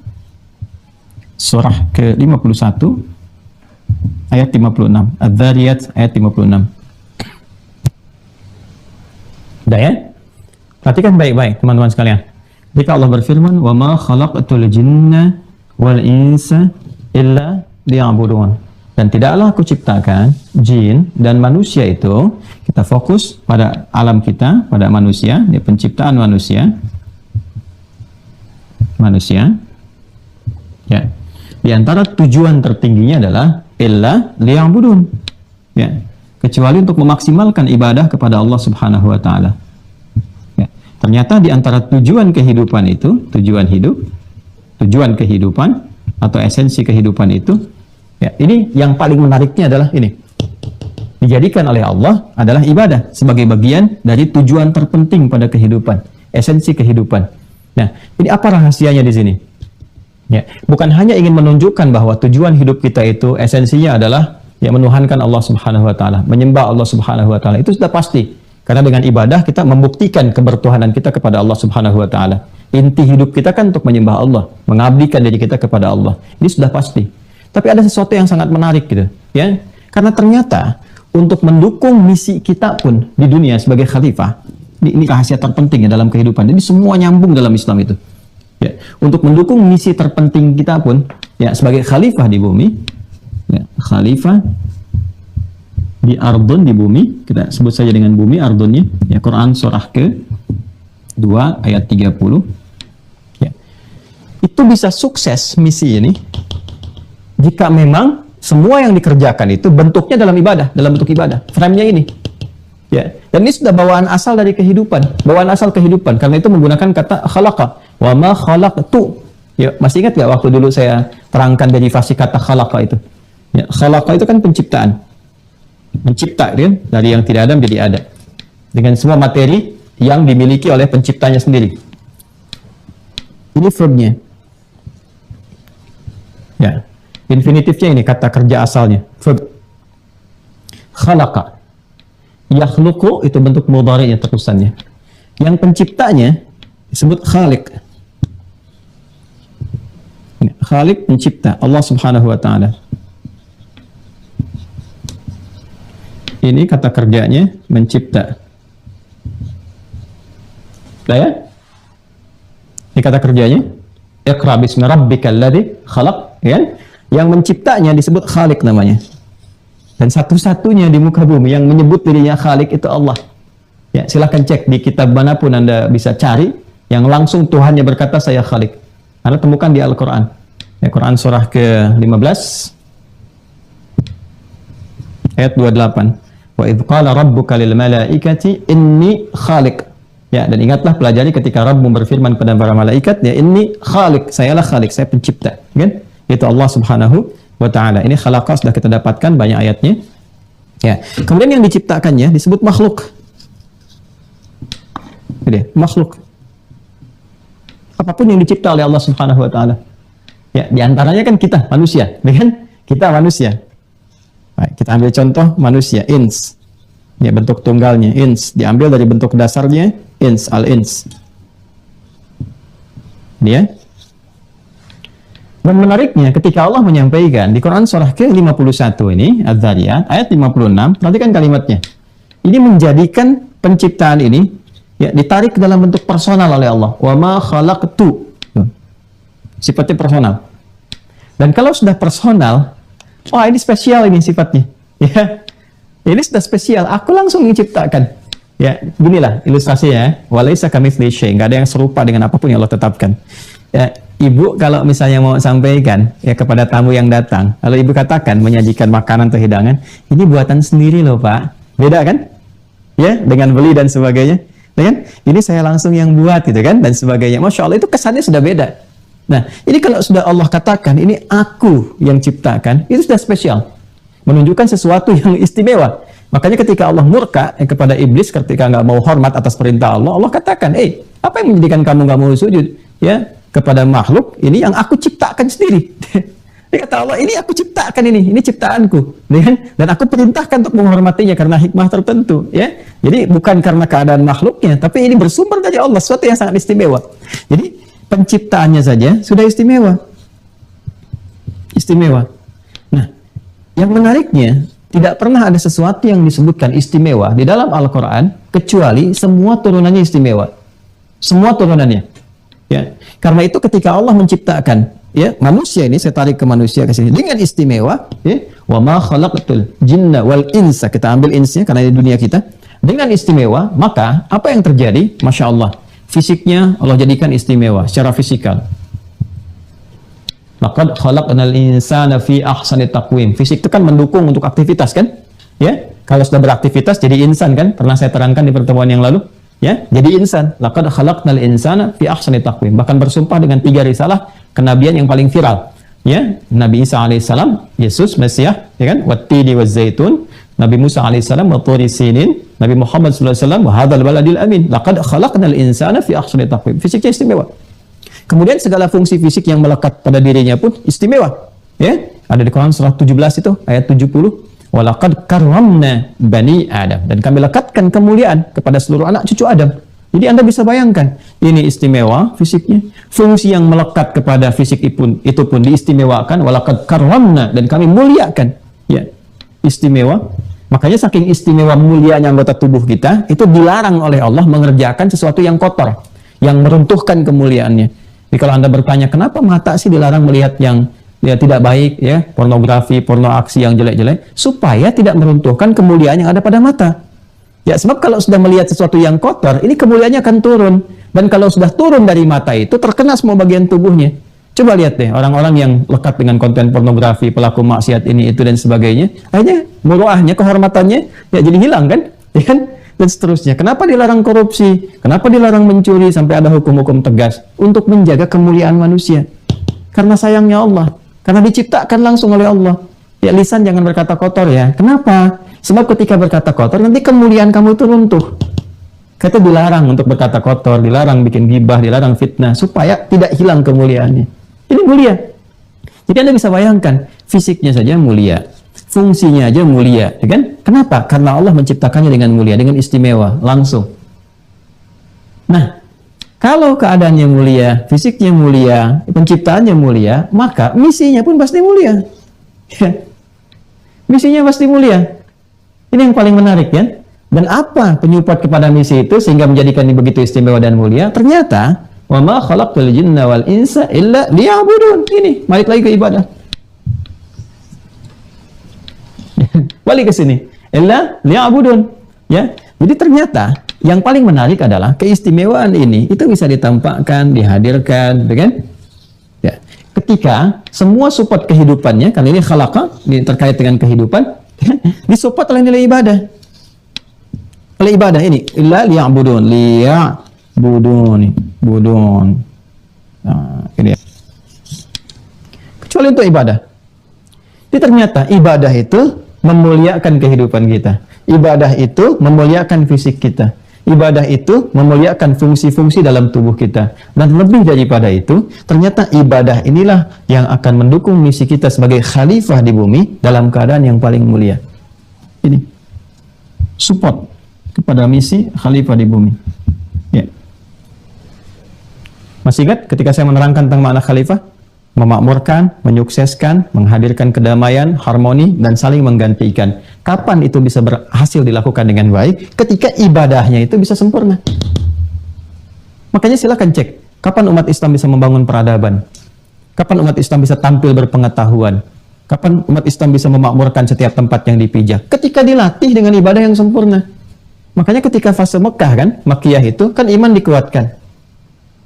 surah ke-51 ayat 56, Adz-Dzariyat ayat 56. Udah ya? Perhatikan baik-baik teman-teman sekalian. Jika Allah berfirman, "Wa ma khalaqatul jinna wal insa illa liya'budun." Dan tidaklah aku ciptakan jin dan manusia itu, kita fokus pada alam kita, pada manusia, di penciptaan manusia. Manusia. Ya. Di antara tujuan tertingginya adalah illa liya'budun. Ya. Kecuali untuk memaksimalkan ibadah kepada Allah Subhanahu wa taala. Ya. Ternyata di antara tujuan kehidupan itu, tujuan hidup, tujuan kehidupan atau esensi kehidupan itu, ya, ini yang paling menariknya adalah ini. Dijadikan oleh Allah adalah ibadah sebagai bagian dari tujuan terpenting pada kehidupan, esensi kehidupan. Nah, ini apa rahasianya di sini? Ya, bukan hanya ingin menunjukkan bahwa tujuan hidup kita itu esensinya adalah ya menuhankan Allah Subhanahu wa taala, menyembah Allah Subhanahu wa taala. Itu sudah pasti. Karena dengan ibadah kita membuktikan kebertuhanan kita kepada Allah Subhanahu wa taala. Inti hidup kita kan untuk menyembah Allah, mengabdikan diri kita kepada Allah. Ini sudah pasti. Tapi ada sesuatu yang sangat menarik gitu, ya. Karena ternyata untuk mendukung misi kita pun di dunia sebagai khalifah. Ini rahasia terpenting ya dalam kehidupan. Jadi semua nyambung dalam Islam itu. Ya, untuk mendukung misi terpenting kita pun ya sebagai khalifah di bumi, ya, khalifah di ardun, di bumi, kita sebut saja dengan bumi ardunnya, ya, Quran surah ke-2 ayat 30. Ya. Itu bisa sukses misi ini jika memang semua yang dikerjakan itu bentuknya dalam ibadah, dalam bentuk ibadah. Frame-nya ini. Ya. Dan ini sudah bawaan asal dari kehidupan, bawaan asal kehidupan. Karena itu menggunakan kata khalaqa. Wa ma khalaqtu. Ya, masih ingat nggak waktu dulu saya terangkan derivasi kata khalaqa itu? Ya, khalaqa itu kan penciptaan. Mencipta kan? Dari yang tidak ada menjadi ada. Dengan semua materi yang dimiliki oleh penciptanya sendiri. Ini verbnya. Ya. Infinitifnya ini kata kerja asalnya. Verb. Khalaqa. Yakhluqu itu bentuk mudhari' terusannya. Yang penciptanya disebut khaliq. Khaliq pencipta, Allah Subhanahu wa taala. Ini kata kerjanya mencipta. Sudah ya? Ini kata kerjanya. Iqra bismi rabbikal ladzi khalaq, ya? Yang menciptanya disebut khaliq namanya. Dan satu-satunya di muka bumi yang menyebut dirinya khaliq itu Allah. Ya, silahkan cek di kitab manapun Anda bisa cari yang langsung Tuhannya berkata saya khaliq. Anda temukan di Al-Quran. Ya, Quran surah ke-15 ayat 28. Wa idh qala rabbuka lil malaikati inni khaliq. Ya, dan ingatlah pelajari ketika Rabbmu berfirman kepada para malaikat, ya inni khaliq, sayalah khaliq, saya pencipta. Kan? Itu Allah Subhanahu wa taala. Ini khalaqa sudah kita dapatkan banyak ayatnya. Ya. Kemudian yang diciptakannya disebut makhluk. Jadi, makhluk. Apapun yang dicipta oleh Allah Subhanahu wa taala. Ya, di antaranya kan kita manusia, kan? Kita manusia. Baik, kita ambil contoh manusia, ins. Ya, bentuk tunggalnya ins, diambil dari bentuk dasarnya ins, al-ins. Dia. Dan menariknya ketika Allah menyampaikan di Quran surah ke-51 ini, Az-Zariyat ayat 56, perhatikan kalimatnya. Ini menjadikan penciptaan ini ya ditarik ke dalam bentuk personal oleh Allah. Wa ma khalaqtu. Sifatnya personal. Dan kalau sudah personal, wah ini spesial ini sifatnya. Ya. Ini sudah spesial. Aku langsung menciptakan. Ya, beginilah ilustrasinya. Walaysa kamitslihi syai'. Enggak ada yang serupa dengan apapun yang Allah tetapkan. Ya, ibu kalau misalnya mau sampaikan ya kepada tamu yang datang, lalu ibu katakan menyajikan makanan atau hidangan, ini buatan sendiri loh Pak. Beda kan? Ya, dengan beli dan sebagainya. Ya kan? Ini saya langsung yang buat gitu kan dan sebagainya. Masya Allah itu kesannya sudah beda. Nah, ini kalau sudah Allah katakan, ini aku yang ciptakan, itu sudah spesial. Menunjukkan sesuatu yang istimewa. Makanya ketika Allah murka kepada iblis ketika nggak mau hormat atas perintah Allah, Allah katakan, apa yang menjadikan kamu nggak mau sujud? Ya, kepada makhluk, ini yang aku ciptakan sendiri. Dia kata Allah, ini aku ciptakan ini ciptaanku. Dan aku perintahkan untuk menghormatinya karena hikmah tertentu. Ya, jadi bukan karena keadaan makhluknya, tapi ini bersumber dari Allah, sesuatu yang sangat istimewa. Jadi, penciptaannya saja sudah istimewa. Istimewa. Nah, yang menariknya, tidak pernah ada sesuatu yang disebutkan istimewa di dalam Al-Quran, kecuali semua turunannya istimewa. Semua turunannya. Ya. Karena itu ketika Allah menciptakan ya manusia ini, saya tarik ke manusia ke sini dengan istimewa, ya, wa ma khalaqtul jinna wal insa, kita ambil insnya karena di dunia kita, dengan istimewa, maka apa yang terjadi? Masya Allah. Fisiknya Allah jadikan istimewa secara fisikal. Laqad khalaqnal insana fi ahsani taqwim. Fisik itu kan mendukung untuk aktivitas kan? Ya, kalau sudah beraktivitas jadi insan kan? Pernah saya terangkan di pertemuan yang lalu. Ya, jadi insan. Laqad khalaqnal insana fi ahsani taqwim. Bahkan bersumpah dengan 3 risalah kenabian yang paling viral. Ya, Nabi Isa alaihissalam, Yesus Mesias, ya kan? Wattini wazzaitun. Nabi Musa alaihissalam, wa turi sinin. Nabi Muhammad sallallahu alaihi wasallam, wa hadzal baladil amin. Laqad khalaqnal insana fi ahsani taqwim. Fisiknya istimewa. Kemudian segala fungsi fisik yang melekat pada dirinya pun istimewa. Ya, ada di Quran surah 17 itu ayat 70. Wa laqad karramna bani Adam. Dan kami lekatkan kemuliaan kepada seluruh anak cucu Adam. Jadi Anda bisa bayangkan, ini istimewa fisiknya. Fungsi yang melekat kepada fisik itu pun diistimewakan. Wa laqad karramna, dan kami muliakan. Ya, istimewa. Makanya saking istimewa mulianya anggota tubuh kita, itu dilarang oleh Allah mengerjakan sesuatu yang kotor, yang meruntuhkan kemuliaannya. Jadi kalau Anda bertanya, kenapa mata sih dilarang melihat yang ya tidak baik, ya, pornografi, porno aksi yang jelek-jelek, supaya tidak meruntuhkan kemuliaan yang ada pada mata. Ya, sebab kalau sudah melihat sesuatu yang kotor, ini kemuliaannya akan turun. Dan kalau sudah turun dari mata itu, terkena semua bagian tubuhnya. Coba lihat deh, orang-orang yang lekat dengan konten pornografi, pelaku maksiat ini, itu, dan sebagainya, akhirnya muruahnya, kehormatannya, ya jadi hilang kan? Ya kan? Dan seterusnya. Kenapa dilarang korupsi? Kenapa dilarang mencuri sampai ada hukum-hukum tegas? Untuk menjaga kemuliaan manusia. Karena sayangnya Allah. Karena diciptakan langsung oleh Allah. Ya, lisan jangan berkata kotor ya. Kenapa? Sebab ketika berkata kotor, nanti kemuliaan kamu itu runtuh. Kata dilarang untuk berkata kotor, dilarang bikin gibah, dilarang fitnah, supaya tidak hilang kemuliaannya. Ini mulia. Jadi Anda bisa bayangkan, fisiknya saja mulia, fungsinya aja mulia, ya kan? Kenapa? Karena Allah menciptakannya dengan mulia, dengan istimewa, langsung. Nah, kalau keadaannya mulia, fisiknya mulia, penciptaannya mulia, maka misinya pun pasti mulia. Misinya pasti mulia. Ini yang paling menarik, ya. Dan apa penyupport kepada misi itu sehingga menjadikannya begitu istimewa dan mulia? Ternyata wa ma khalaqtul jinna wal insa illa liya'budun. Ini, balik lagi ke ibadah. Balik ke sini. Illa liya'budun. Ya. Jadi ternyata yang paling menarik adalah keistimewaan ini itu bisa ditampakkan, dihadirkan, kan? Ya. Ketika semua support kehidupannya, karena ini khalaqa, ini terkait dengan kehidupan, disupport oleh nilai ibadah. Oleh ibadah ini, illa liya'budun, budun. Nah, ini. Kecuali untuk ibadah. Jadi ternyata ibadah itu memuliakan kehidupan kita. Ibadah itu memuliakan fisik kita. Ibadah itu memuliakan fungsi-fungsi dalam tubuh kita. Dan lebih daripada itu, ternyata ibadah inilah yang akan mendukung misi kita sebagai khalifah di bumi dalam keadaan yang paling mulia. Ini support kepada misi khalifah di bumi. Ya. Masih ingat ketika saya menerangkan tentang makna khalifah? Memakmurkan, menyukseskan, menghadirkan kedamaian, harmoni, dan saling menggantikan. Kapan itu bisa berhasil dilakukan dengan baik? Ketika ibadahnya itu bisa sempurna. Makanya silakan cek, kapan umat Islam bisa membangun peradaban? Kapan umat Islam bisa tampil berpengetahuan? Kapan umat Islam bisa memakmurkan setiap tempat yang dipijak? Ketika dilatih dengan ibadah yang sempurna. Makanya ketika fase Mekah kan, Makkiyah itu, kan iman dikuatkan.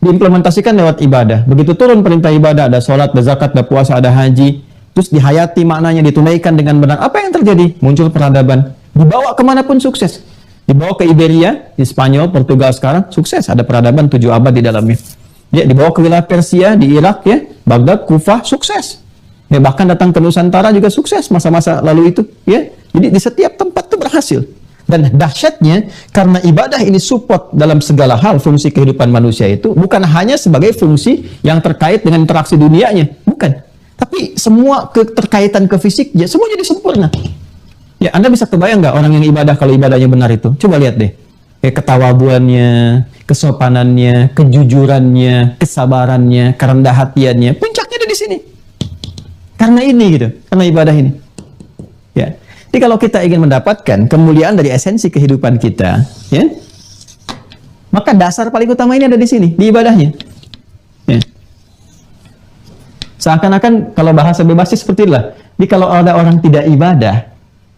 Diimplementasikan lewat ibadah. Begitu turun perintah ibadah, ada sholat, ada zakat, ada puasa, ada haji, terus dihayati maknanya, ditunaikan dengan benar. Apa yang terjadi? Muncul peradaban. Dibawa kemanapun sukses. Dibawa ke Iberia, di Spanyol, Portugal sekarang, sukses. Ada peradaban 7 abad di dalamnya. Ya, dibawa ke wilayah Persia, di Irak, ya, Baghdad, Kufah, sukses. Ya, bahkan datang ke Nusantara juga sukses masa-masa lalu itu. Ya, jadi di setiap tempat itu berhasil. Dan dahsyatnya, karena ibadah ini support dalam segala hal fungsi kehidupan manusia itu, bukan hanya sebagai fungsi yang terkait dengan interaksi dunianya, bukan. Tapi semua keterkaitan ke fisiknya, semua jadi sempurna. Ya, Anda bisa kebayang nggak orang yang ibadah kalau ibadahnya benar itu? Coba lihat deh. Ketawaduannya, kesopanannya, kejujurannya, kesabarannya, kerendah hatiannya, puncaknya ada di sini. Karena ini gitu, karena ibadah ini. Ya. Jadi kalau kita ingin mendapatkan kemuliaan dari esensi kehidupan kita, ya, maka dasar paling utama ini ada di sini, di ibadahnya. Ya. Seakan-akan kalau bahasa bebasnya seperti itulah. Jadi kalau ada orang tidak ibadah,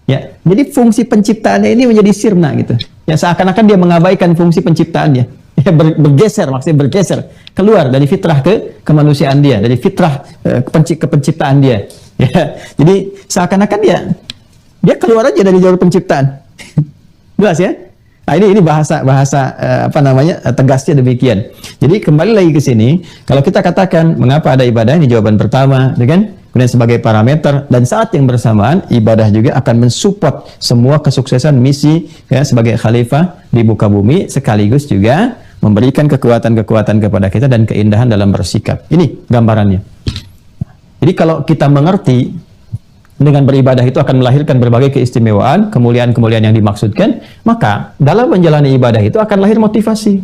ya, jadi fungsi penciptaannya ini menjadi sirna gitu. Ya, seakan-akan dia mengabaikan fungsi penciptaannya. Ya, bergeser, maksudnya bergeser keluar dari fitrah ke kemanusiaan dia, dari fitrah ke penciptaan dia. Ya, jadi seakan-akan dia keluar aja dari jalur penciptaan. Jelas ya? Nah, ini bahasa tegasnya demikian. Jadi kembali lagi ke sini, kalau kita katakan mengapa ada ibadah, ini jawaban pertama, kan? Kemudian sebagai parameter, dan saat yang bersamaan ibadah juga akan mensupport semua kesuksesan misi, ya, sebagai khalifah di muka bumi, sekaligus juga memberikan kekuatan-kekuatan kepada kita dan keindahan dalam bersikap. Ini gambarannya. Jadi kalau kita mengerti dengan beribadah itu akan melahirkan berbagai keistimewaan, kemuliaan-kemuliaan yang dimaksudkan, maka dalam menjalani ibadah itu akan lahir motivasi.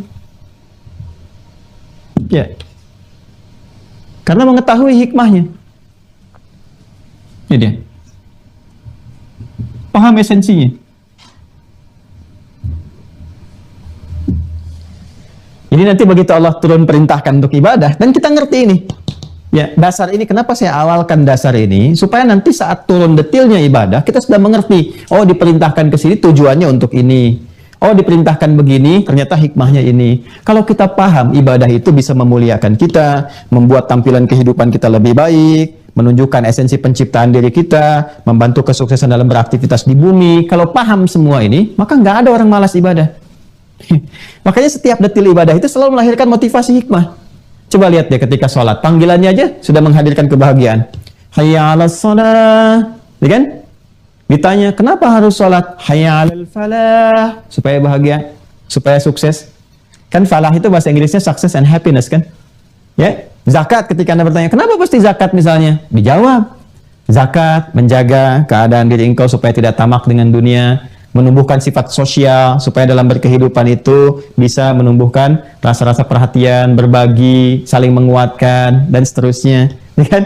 Ya. Karena mengetahui hikmahnya. Ini dia. Paham esensinya. Jadi nanti begitu Allah turun perintahkan untuk ibadah, dan kita ngerti ini. Ya, dasar ini, kenapa saya awalkan dasar ini? Supaya nanti saat turun detailnya ibadah, kita sudah mengerti. Oh, diperintahkan ke sini tujuannya untuk ini. Oh, diperintahkan begini, ternyata hikmahnya ini. Kalau kita paham, ibadah itu bisa memuliakan kita, membuat tampilan kehidupan kita lebih baik, menunjukkan esensi penciptaan diri kita, membantu kesuksesan dalam beraktivitas di bumi. Kalau paham semua ini, maka nggak ada orang malas ibadah. Makanya setiap detil ibadah itu selalu melahirkan motivasi hikmah. Coba lihat deh ketika sholat, panggilannya aja sudah menghadirkan kebahagiaan. Hayya 'alas shalah, ya kan? Ditanya, kenapa harus sholat? Hayya 'alal falah, supaya bahagia, supaya sukses. Kan falah itu bahasa Inggrisnya success and happiness kan? Ya, zakat, ketika Anda bertanya, kenapa pasti zakat misalnya? Dijawab, zakat menjaga keadaan diri engkau supaya tidak tamak dengan dunia, menumbuhkan sifat sosial supaya dalam berkehidupan itu bisa menumbuhkan rasa-rasa perhatian, berbagi, saling menguatkan, dan seterusnya, ya kan?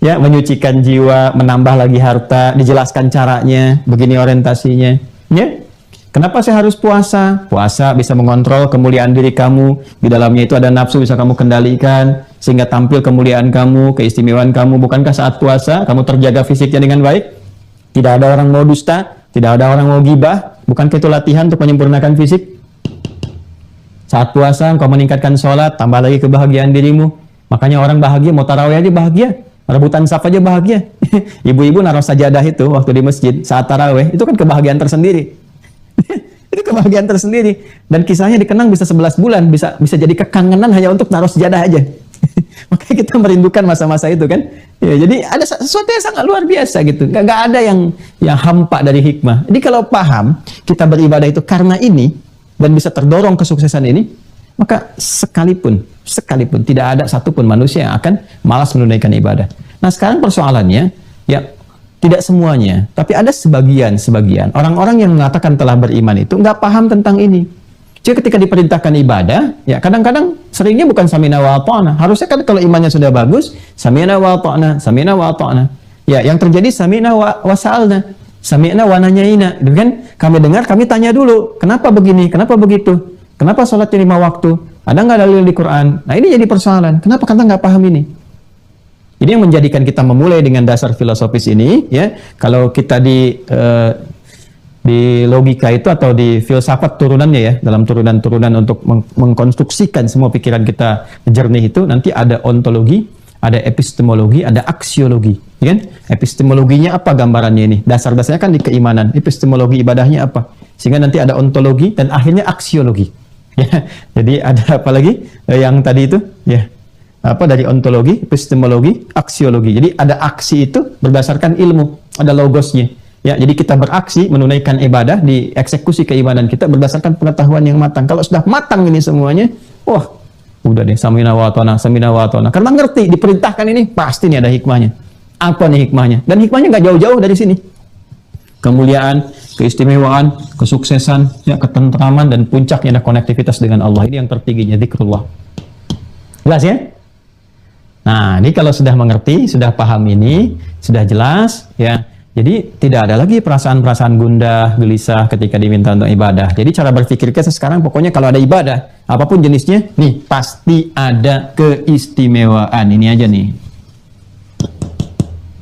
Ya, menyucikan jiwa, menambah lagi harta, dijelaskan caranya, begini orientasinya, ya. Kenapa saya harus puasa? Puasa bisa mengontrol kemuliaan diri kamu, di dalamnya itu ada nafsu bisa kamu kendalikan, sehingga tampil kemuliaan kamu, keistimewaan kamu. Bukankah saat puasa kamu terjaga fisiknya dengan baik? Tidak ada orang mau dusta, tidak ada orang mau gibah. Bukankah itu latihan untuk menyempurnakan fisik? Saat puasa engkau meningkatkan sholat, tambah lagi kebahagiaan dirimu. Makanya orang bahagia, mau tarawih aja bahagia, rebutan saf aja bahagia. Ibu-ibu naruh sajadah itu waktu di masjid saat tarawih, itu kan kebahagiaan tersendiri. Itu kebahagiaan tersendiri. Dan kisahnya dikenang bisa 11 bulan, bisa jadi kekangenan hanya untuk naruh sajadah aja. Makanya kita merindukan masa-masa itu kan. Ya, jadi ada sesuatu yang sangat luar biasa gitu. Gak ada yang hampa dari hikmah. Jadi kalau paham kita beribadah itu karena ini dan bisa terdorong kesuksesan ini, maka sekalipun tidak ada satupun manusia yang akan malas menunaikan ibadah. Nah, sekarang persoalannya, ya tidak semuanya, tapi ada sebagian orang-orang yang mengatakan telah beriman itu nggak paham tentang ini. Jadi ketika diperintahkan ibadah, ya kadang-kadang seringnya bukan samina wa ata'na. Harusnya kan kalau imannya sudah bagus, samina wa ata'na, samina wa ata'na. Ya, yang terjadi samina wa sa'alna, samina wa nanyaina. Gitu kan? Kami dengar, kami tanya dulu, kenapa begini, kenapa begitu? Kenapa sholat 5 waktu? Ada nggak dalil di Quran? Nah, ini jadi persoalan. Kenapa kita nggak paham ini? Jadi yang menjadikan kita memulai dengan dasar filosofis ini, ya, kalau kita di logika itu atau di filsafat turunannya ya, dalam turunan-turunan untuk mengkonstruksikan semua pikiran kita jernih itu, nanti ada ontologi, ada epistemologi, ada aksiologi, ya kan? Epistemologinya apa gambarannya ini? Dasar-dasarnya kan di keimanan. Epistemologi ibadahnya apa? Sehingga nanti ada ontologi dan akhirnya aksiologi. Ya, jadi ada apa lagi yang tadi itu? Ya, apa dari ontologi, epistemologi, aksiologi. Jadi ada aksi itu berdasarkan ilmu, ada logosnya. Ya, jadi kita beraksi menunaikan ibadah di eksekusi keimanan kita berdasarkan pengetahuan yang matang. Kalau sudah matang ini semuanya, wah, udah deh samina wa ta'na, samina wa ta'na. Karena ngerti diperintahkan ini pasti nih ada hikmahnya. Apa nih hikmahnya? Dan hikmahnya nggak jauh-jauh dari sini. Kemuliaan, keistimewaan, kesuksesan, ya, ketentraman, dan puncaknya ada konektivitas dengan Allah. Ini yang tertingginya zikrullah. Jelas ya? Nah, ini kalau sudah mengerti, sudah paham ini, sudah jelas, ya. Jadi tidak ada lagi perasaan-perasaan gundah, gelisah ketika diminta untuk ibadah. Jadi cara berpikir kita sekarang pokoknya kalau ada ibadah, apapun jenisnya, nih pasti ada keistimewaan. Ini aja nih.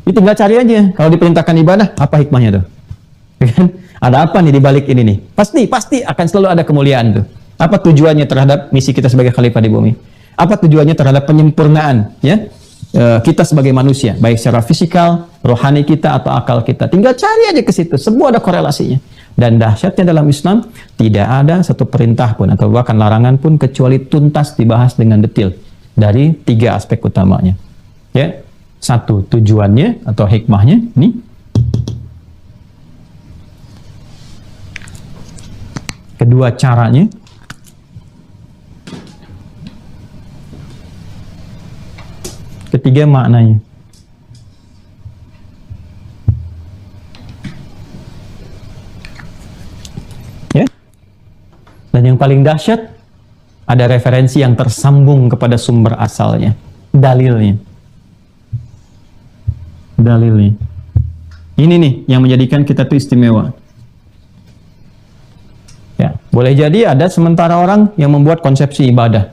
Ini tinggal cari aja. Kalau diperintahkan ibadah, apa hikmahnya tuh? Ada apa nih di balik ini nih? Pasti akan selalu ada kemuliaan tuh. Apa tujuannya terhadap misi kita sebagai khalifah di bumi? Apa tujuannya terhadap penyempurnaan, ya? Kita sebagai manusia, baik secara fisikal, rohani kita, atau akal kita. Tinggal cari aja ke situ, semua ada korelasinya. Dan dahsyatnya dalam Islam, tidak ada satu perintah pun, atau bahkan larangan pun, kecuali tuntas dibahas dengan detail, dari 3 aspek utamanya. Ya, 1, tujuannya, atau hikmahnya, ini. Kedua, caranya. Ketiga, maknanya. Ya. Dan yang paling dahsyat, ada referensi yang tersambung kepada sumber asalnya, dalilnya. Ini nih yang menjadikan kita tuh istimewa. Ya, boleh jadi ada sementara orang yang membuat konsepsi ibadah.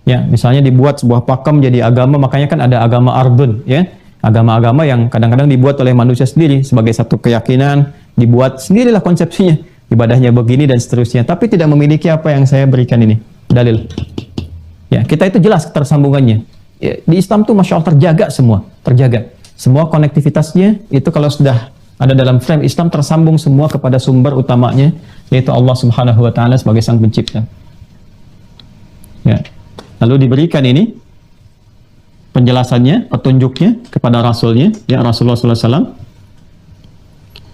Ya, misalnya dibuat sebuah pakem jadi agama, makanya kan ada agama ardun, ya. Agama-agama yang kadang-kadang dibuat oleh manusia sendiri sebagai satu keyakinan, dibuat sendirilah konsepsinya. Ibadahnya begini dan seterusnya, tapi tidak memiliki apa yang saya berikan ini, dalil. Ya, kita itu jelas ketersambungannya. Ya, di Islam tuh Masya Allah terjaga semua, terjaga. Semua konektivitasnya itu kalau sudah ada dalam frame Islam tersambung semua kepada sumber utamanya, yaitu Allah Subhanahu wa Ta'ala sebagai Sang Pencipta. Ya. Lalu diberikan ini penjelasannya, petunjuknya kepada Rasulnya, ya Rasulullah SAW.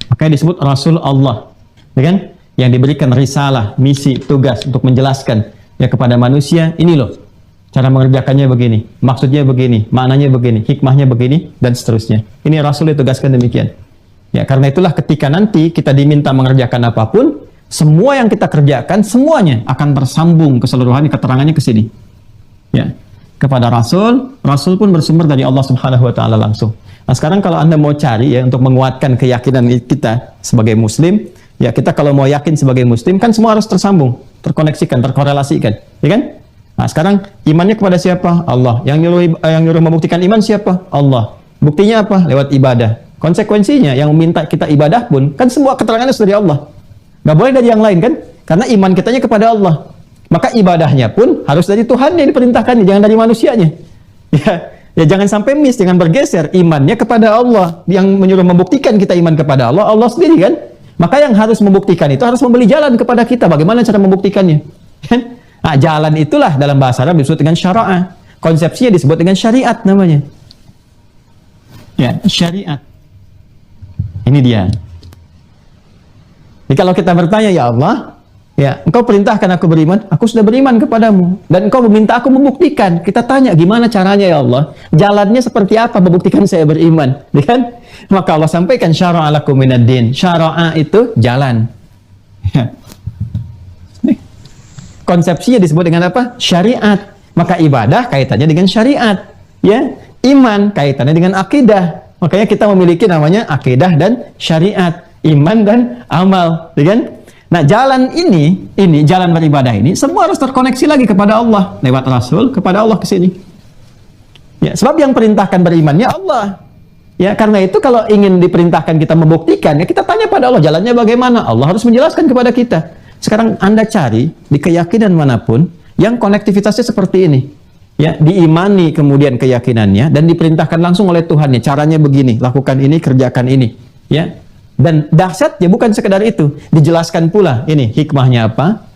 Makanya disebut Rasul Allah, ya kan? Yang diberikan risalah, misi, tugas untuk menjelaskan ya kepada manusia, ini loh cara mengerjakannya begini, maksudnya begini, maknanya begini, hikmahnya begini, dan seterusnya. Ini Rasul ditugaskan demikian. Ya, karena itulah ketika nanti kita diminta mengerjakan apapun, semua yang kita kerjakan, semuanya akan tersambung keseluruhan keterangannya ke sini. Ya, kepada Rasul, Rasul pun bersumber dari Allah Subhanahu wa Ta'ala langsung. Nah, sekarang kalau Anda mau cari ya untuk menguatkan keyakinan kita sebagai Muslim, ya kita kalau mau yakin sebagai Muslim kan semua harus tersambung, terkoneksikan, terkorelasikan, ya kan? Nah, sekarang imannya kepada siapa? Allah. Yang nyuruh membuktikan iman siapa? Allah. Buktinya apa? Lewat ibadah. Konsekuensinya yang meminta kita ibadah pun kan semua keterangannya dari Allah. Nggak boleh dari yang lain kan? Karena iman kitanya kepada Allah. Maka ibadahnya pun harus dari Tuhan yang diperintahkannya, jangan dari manusianya. Ya jangan sampai miss, jangan bergeser imannya kepada Allah. Yang menyuruh membuktikan kita iman kepada Allah, Allah sendiri kan? Maka yang harus membuktikan itu harus memberi jalan kepada kita. Bagaimana cara membuktikannya? Nah, jalan itulah dalam bahasa Arab disebut dengan syara'ah. Konsepsinya disebut dengan syariat namanya. Ya, syariat. Ini dia. Jadi kalau kita bertanya, ya Allah, ya, Engkau perintahkan aku beriman, aku sudah beriman kepadamu. Dan Engkau meminta aku membuktikan. Kita tanya, gimana caranya ya Allah? Jalannya seperti apa membuktikan saya beriman? Ya kan? Maka Allah sampaikan, syara'a lakum minad din. Syara'a itu jalan. Ya. Konsepsinya disebut dengan apa? Syariat. Maka ibadah kaitannya dengan syariat. Ya, iman kaitannya dengan akidah. Makanya kita memiliki namanya akidah dan syariat, iman dan amal, ya kan? Nah, jalan ini jalan beribadah ini semua harus terkoneksi lagi kepada Allah lewat Rasul kepada Allah ke sini. Ya, sebab yang perintahkan berimannya Allah. Ya, karena itu kalau ingin diperintahkan kita membuktikan, ya kita tanya pada Allah jalannya bagaimana. Allah harus menjelaskan kepada kita. Sekarang Anda cari di keyakinan manapun yang konektivitasnya seperti ini. Ya, diimani kemudian keyakinannya dan diperintahkan langsung oleh Tuhannya. Caranya begini, lakukan ini, kerjakan ini. Ya. Dan dahsyatnya bukan sekedar itu, dijelaskan pula ini hikmahnya apa,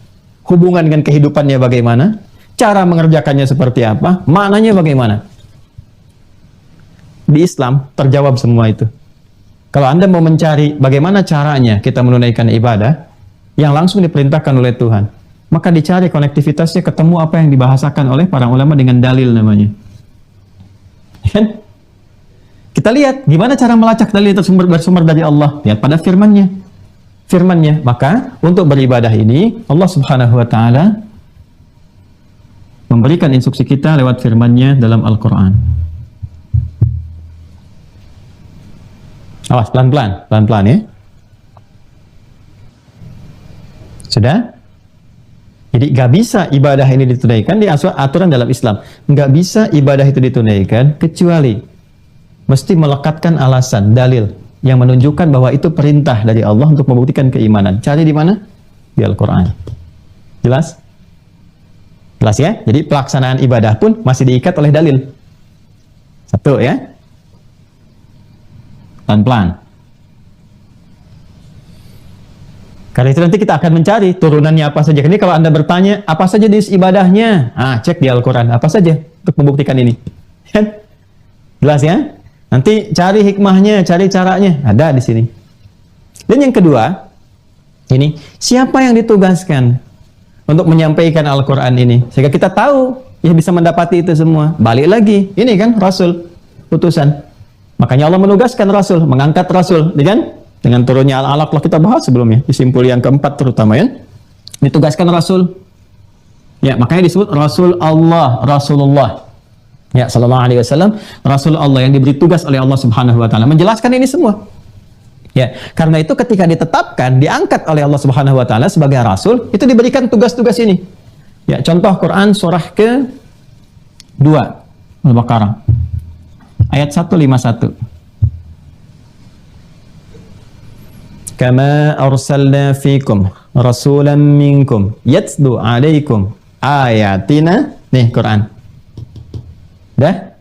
hubungan dengan kehidupannya bagaimana, cara mengerjakannya seperti apa, maknanya bagaimana. Di Islam terjawab semua itu. Kalau Anda mau mencari bagaimana caranya kita menunaikan ibadah yang langsung diperintahkan oleh Tuhan, maka dicari konektivitasnya, ketemu apa yang dibahasakan oleh para ulama dengan dalil namanya. Kan? Kita lihat gimana cara melacak dalil itu bersumber dari Allah. Lihat pada firman-Nya. Firman-Nya. Maka untuk beribadah ini Allah Subhanahu wa Ta'ala memberikan instruksi kita lewat firman-Nya dalam Al-Qur'an. Awas, pelan-pelan, pelan-pelan ya. Sudah? Jadi nggak bisa ibadah ini ditunaikan di aturan dalam Islam. Nggak bisa ibadah itu ditunaikan kecuali mesti melekatkan alasan, dalil yang menunjukkan bahwa itu perintah dari Allah untuk membuktikan keimanan. Cari di mana? Di Al-Quran. Jelas? Jelas ya? Jadi pelaksanaan ibadah pun masih diikat oleh dalil. Satu ya. Pelan-pelan. Karena itu nanti kita akan mencari turunannya apa saja. Ini kalau Anda bertanya, apa saja jenis ibadahnya? Cek di Al-Quran. Apa saja untuk membuktikan ini. Jelas ya? Nanti cari hikmahnya, cari caranya. Ada di sini. Dan yang kedua, ini, siapa yang ditugaskan untuk menyampaikan Al-Quran ini? Sehingga kita tahu, ya bisa mendapati itu semua. Balik lagi. Ini kan Rasul, utusan. Makanya Allah menugaskan Rasul, mengangkat Rasul. Ya kan? Dengan turunnya Al-Alaq kita bahas sebelumnya, di simpul yang keempat terutama ya. Ditugaskan Rasul. Ya, makanya disebut Rasul Allah, Rasulullah. Ya, sallallahu alaihi wasallam, Rasul Allah yang diberi tugas oleh Allah Subhanahu wa Ta'ala menjelaskan ini semua. Ya, karena itu ketika ditetapkan, diangkat oleh Allah Subhanahu wa taala sebagai rasul, itu diberikan tugas-tugas ini. Ya, contoh Quran surah ke-2 Al-Baqarah ayat 151. Kama arsalna fikum rasulan minkum yatlu alaikum ayatina. Nih Quran. Dah?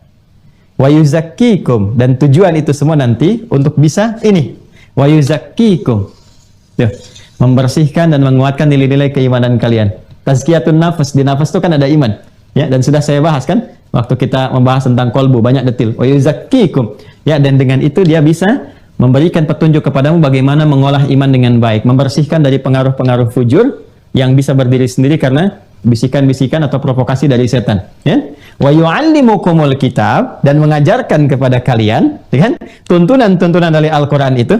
Wa yuzakkikum, dan tujuan itu semua nanti untuk bisa ini. Wa yuzakkikum. Tuh, membersihkan dan menguatkan nilai-nilai keimanan kalian. Tazkiyatun nafas, di nafas itu kan ada iman. Ya, dan sudah saya bahas kan waktu kita membahas tentang kolbu, banyak detil. Wa yuzakkikum. Ya, dan dengan itu dia bisa memberikan petunjuk kepadamu bagaimana mengolah iman dengan baik, membersihkan dari pengaruh-pengaruh fujur yang bisa berdiri sendiri karena bisikan-bisikan atau provokasi dari setan. Ya, wa yu'allimukumul kitab, dan mengajarkan kepada kalian, ya kan, tuntunan-tuntunan dari Al-Quran itu.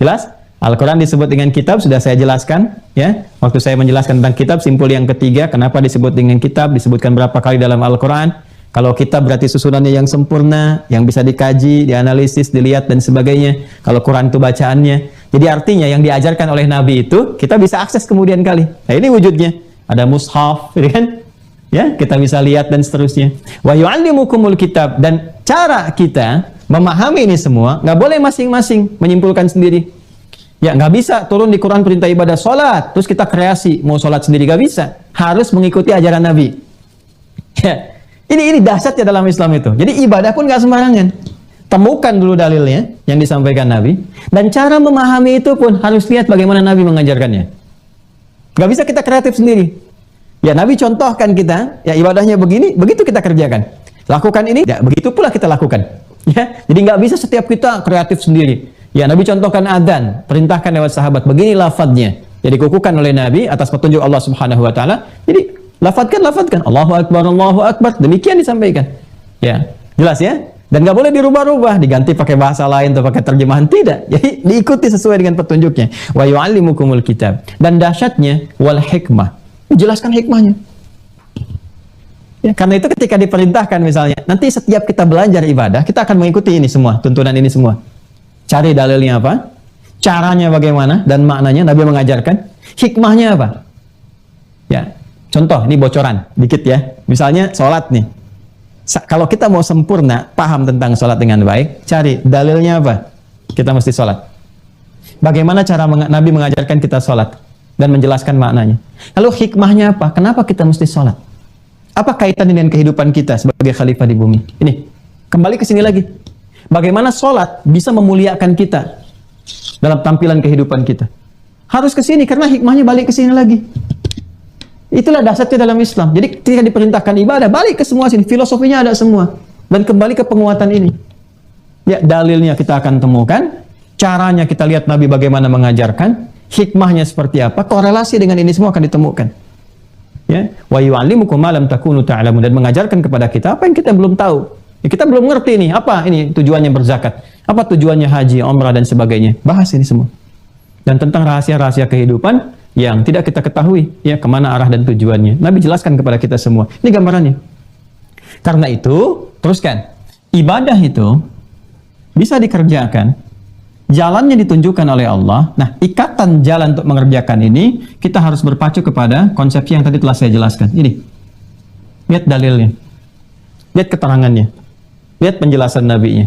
Jelas? Al-Quran disebut dengan kitab, sudah saya jelaskan, ya. Waktu saya menjelaskan tentang kitab, simpul yang ketiga, kenapa disebut dengan kitab, disebutkan berapa kali dalam Al-Quran. Kalau kitab berarti susunannya yang sempurna, yang bisa dikaji, dianalisis, dilihat, dan sebagainya. Kalau Quran itu bacaannya. Jadi artinya yang diajarkan oleh Nabi itu, kita bisa akses kemudian kali. Nah ini wujudnya. Ada mushaf, ya kan? Ya, kita bisa lihat dan seterusnya. Wa yu'allimukumul kitab, dan cara kita memahami ini semua, nggak boleh masing-masing menyimpulkan sendiri. Ya, nggak bisa turun di Quran perintah ibadah sholat, terus kita kreasi, mau sholat sendiri, nggak bisa. Harus mengikuti ajaran Nabi. Ya, ini dahsyatnya dalam Islam itu. Jadi ibadah pun nggak sembarangan. Temukan dulu dalilnya yang disampaikan Nabi, dan cara memahami itu pun harus lihat bagaimana Nabi mengajarkannya. Nggak bisa kita kreatif sendiri. Ya, Nabi contohkan kita, ya ibadahnya begini, begitu kita kerjakan. Lakukan ini, ya begitu pula kita lakukan. Ya, jadi nggak bisa setiap kita kreatif sendiri. Ya, Nabi contohkan adzan, perintahkan lewat sahabat, begini lafadznya. Jadi dikukuhkan oleh Nabi atas petunjuk Allah Subhanahu wa taala. Jadi lafadzkan, Allahu Akbar, demikian disampaikan. Ya, jelas ya? Dan nggak boleh dirubah-rubah, diganti pakai bahasa lain atau pakai terjemahan, tidak. Jadi diikuti sesuai dengan petunjuknya. Wa yu'allimukumul kitab. Dan dahsyatnya wal hikmah. Jelaskan hikmahnya. Ya, karena itu ketika diperintahkan misalnya, nanti setiap kita belajar ibadah, kita akan mengikuti ini semua, tuntunan ini semua. Cari dalilnya apa, caranya bagaimana, dan maknanya Nabi mengajarkan. Hikmahnya apa? Ya, contoh, ini bocoran dikit ya. Misalnya sholat nih. Kalau kita mau sempurna, paham tentang sholat dengan baik, cari dalilnya apa? Kita mesti sholat. Bagaimana cara Nabi mengajarkan kita sholat dan menjelaskan maknanya? Lalu hikmahnya apa? Kenapa kita mesti sholat? Apa kaitan dengan kehidupan kita sebagai khalifah di bumi? Ini, kembali ke sini lagi. Bagaimana sholat bisa memuliakan kita dalam tampilan kehidupan kita? Harus ke sini, karena hikmahnya balik ke sini lagi. Itulah dasarnya dalam Islam. Jadi ketika diperintahkan ibadah, balik ke semua sini. Filosofinya ada semua. Dan kembali ke penguatan ini. Ya, dalilnya kita akan temukan. Caranya kita lihat Nabi bagaimana mengajarkan. Hikmahnya seperti apa. Korelasi dengan ini semua akan ditemukan. Ya, wa yu'allimukum ma lam takunu ta'lamun, dan mengajarkan kepada kita apa yang kita belum tahu. Ya, kita belum ngerti nih, apa ini tujuannya berzakat, apa tujuannya haji, umrah, dan sebagainya. Bahas ini semua. Dan tentang rahasia-rahasia kehidupan yang tidak kita ketahui, ya, kemana arah dan tujuannya. Nabi jelaskan kepada kita semua. Ini gambarannya. Karena itu, teruskan. Ibadah itu bisa dikerjakan, jalannya ditunjukkan oleh Allah. Nah, ikatan jalan untuk mengerjakan ini, kita harus berpacu kepada konsepsi yang tadi telah saya jelaskan. Ini. Lihat dalilnya. Lihat keterangannya. Lihat penjelasan Nabi-nya.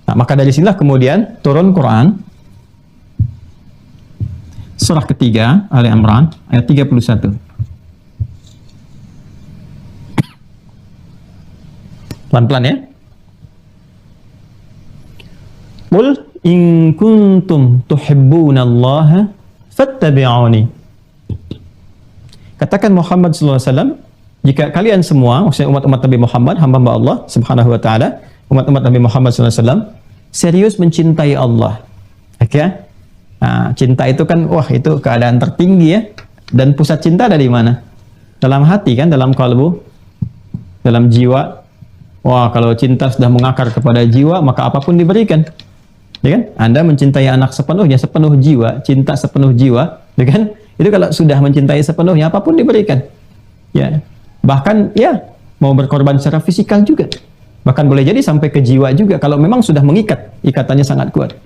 Nah, maka dari sinilah kemudian turun Quran. Surah ketiga, Ali Imran, ayat 31. Pelan-pelan ya. Qul in kuntum tuhibbunallaha fattabi'uni. Katakan Muhammad SAW, jika kalian semua, maksudnya umat-umat Nabi Muhammad, hamba-hamba Allah Subhanahu wa taala, umat-umat Nabi Muhammad SAW, serius mencintai Allah. Oke? Nah, cinta itu kan, wah, itu keadaan tertinggi ya. Dan pusat cinta ada di mana? Dalam hati kan, dalam kalbu, dalam jiwa. Wah, kalau cinta sudah mengakar kepada jiwa, maka apapun diberikan. Ya kan? Anda mencintai anak sepenuhnya, sepenuh jiwa, cinta sepenuh jiwa, ya kan? Itu kalau sudah mencintai sepenuhnya, apapun diberikan. Ya. Bahkan ya mau berkorban secara fisikal juga. Bahkan boleh jadi sampai ke jiwa juga kalau memang sudah mengikat, ikatannya sangat kuat.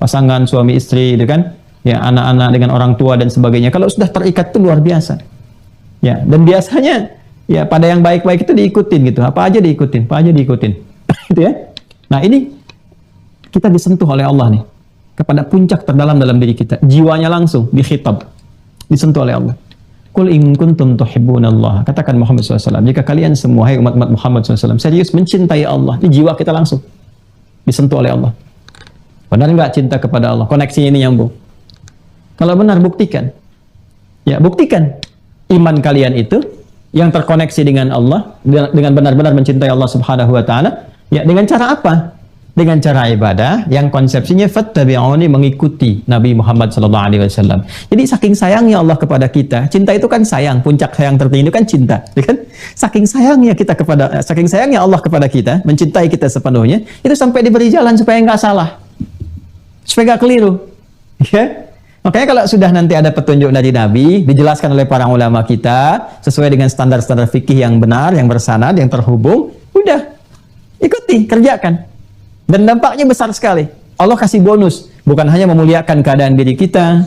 pasangan suami istri, gitu kan? Ya, anak-anak dengan orang tua dan sebagainya. Kalau sudah terikat itu luar biasa. Ya, dan biasanya ya pada yang baik-baik itu diikutin gitu. Apa aja diikutin, gitu ya. Nah, ini kita disentuh oleh Allah nih kepada puncak terdalam dalam diri kita. Jiwanya langsung dikhitab, disentuh oleh Allah. Qul in kuntum tuhibbunallah. Katakan Muhammad SAW, jika kalian semua, hai umat-umat Muhammad SAW, serius mencintai Allah, di jiwa kita langsung disentuh oleh Allah. Benar nggak cinta kepada Allah? Koneksinya ini nyambung. Kalau benar, buktikan. Ya, buktikan iman kalian itu yang terkoneksi dengan Allah, dengan benar-benar mencintai Allah Subhanahu wa taala. Ya, dengan cara apa? Dengan cara ibadah yang konsepsinya fattabi'uni, mengikuti Nabi Muhammad sallallahu alaihi wasallam. Jadi saking sayangnya Allah kepada kita, cinta itu kan sayang, puncak sayang tertinggi itu kan cinta, ya kan? Saking sayangnya Allah kepada kita, mencintai kita sepenuhnya, itu sampai diberi jalan supaya nggak salah, supaya nggak keliru, ya. Makanya kalau sudah nanti ada petunjuk dari Nabi, dijelaskan oleh para ulama kita sesuai dengan standar-standar fikih yang benar, yang bersanad, yang terhubung, udah ikuti, kerjakan. Dan dampaknya besar sekali. Allah kasih bonus, bukan hanya memuliakan keadaan diri kita,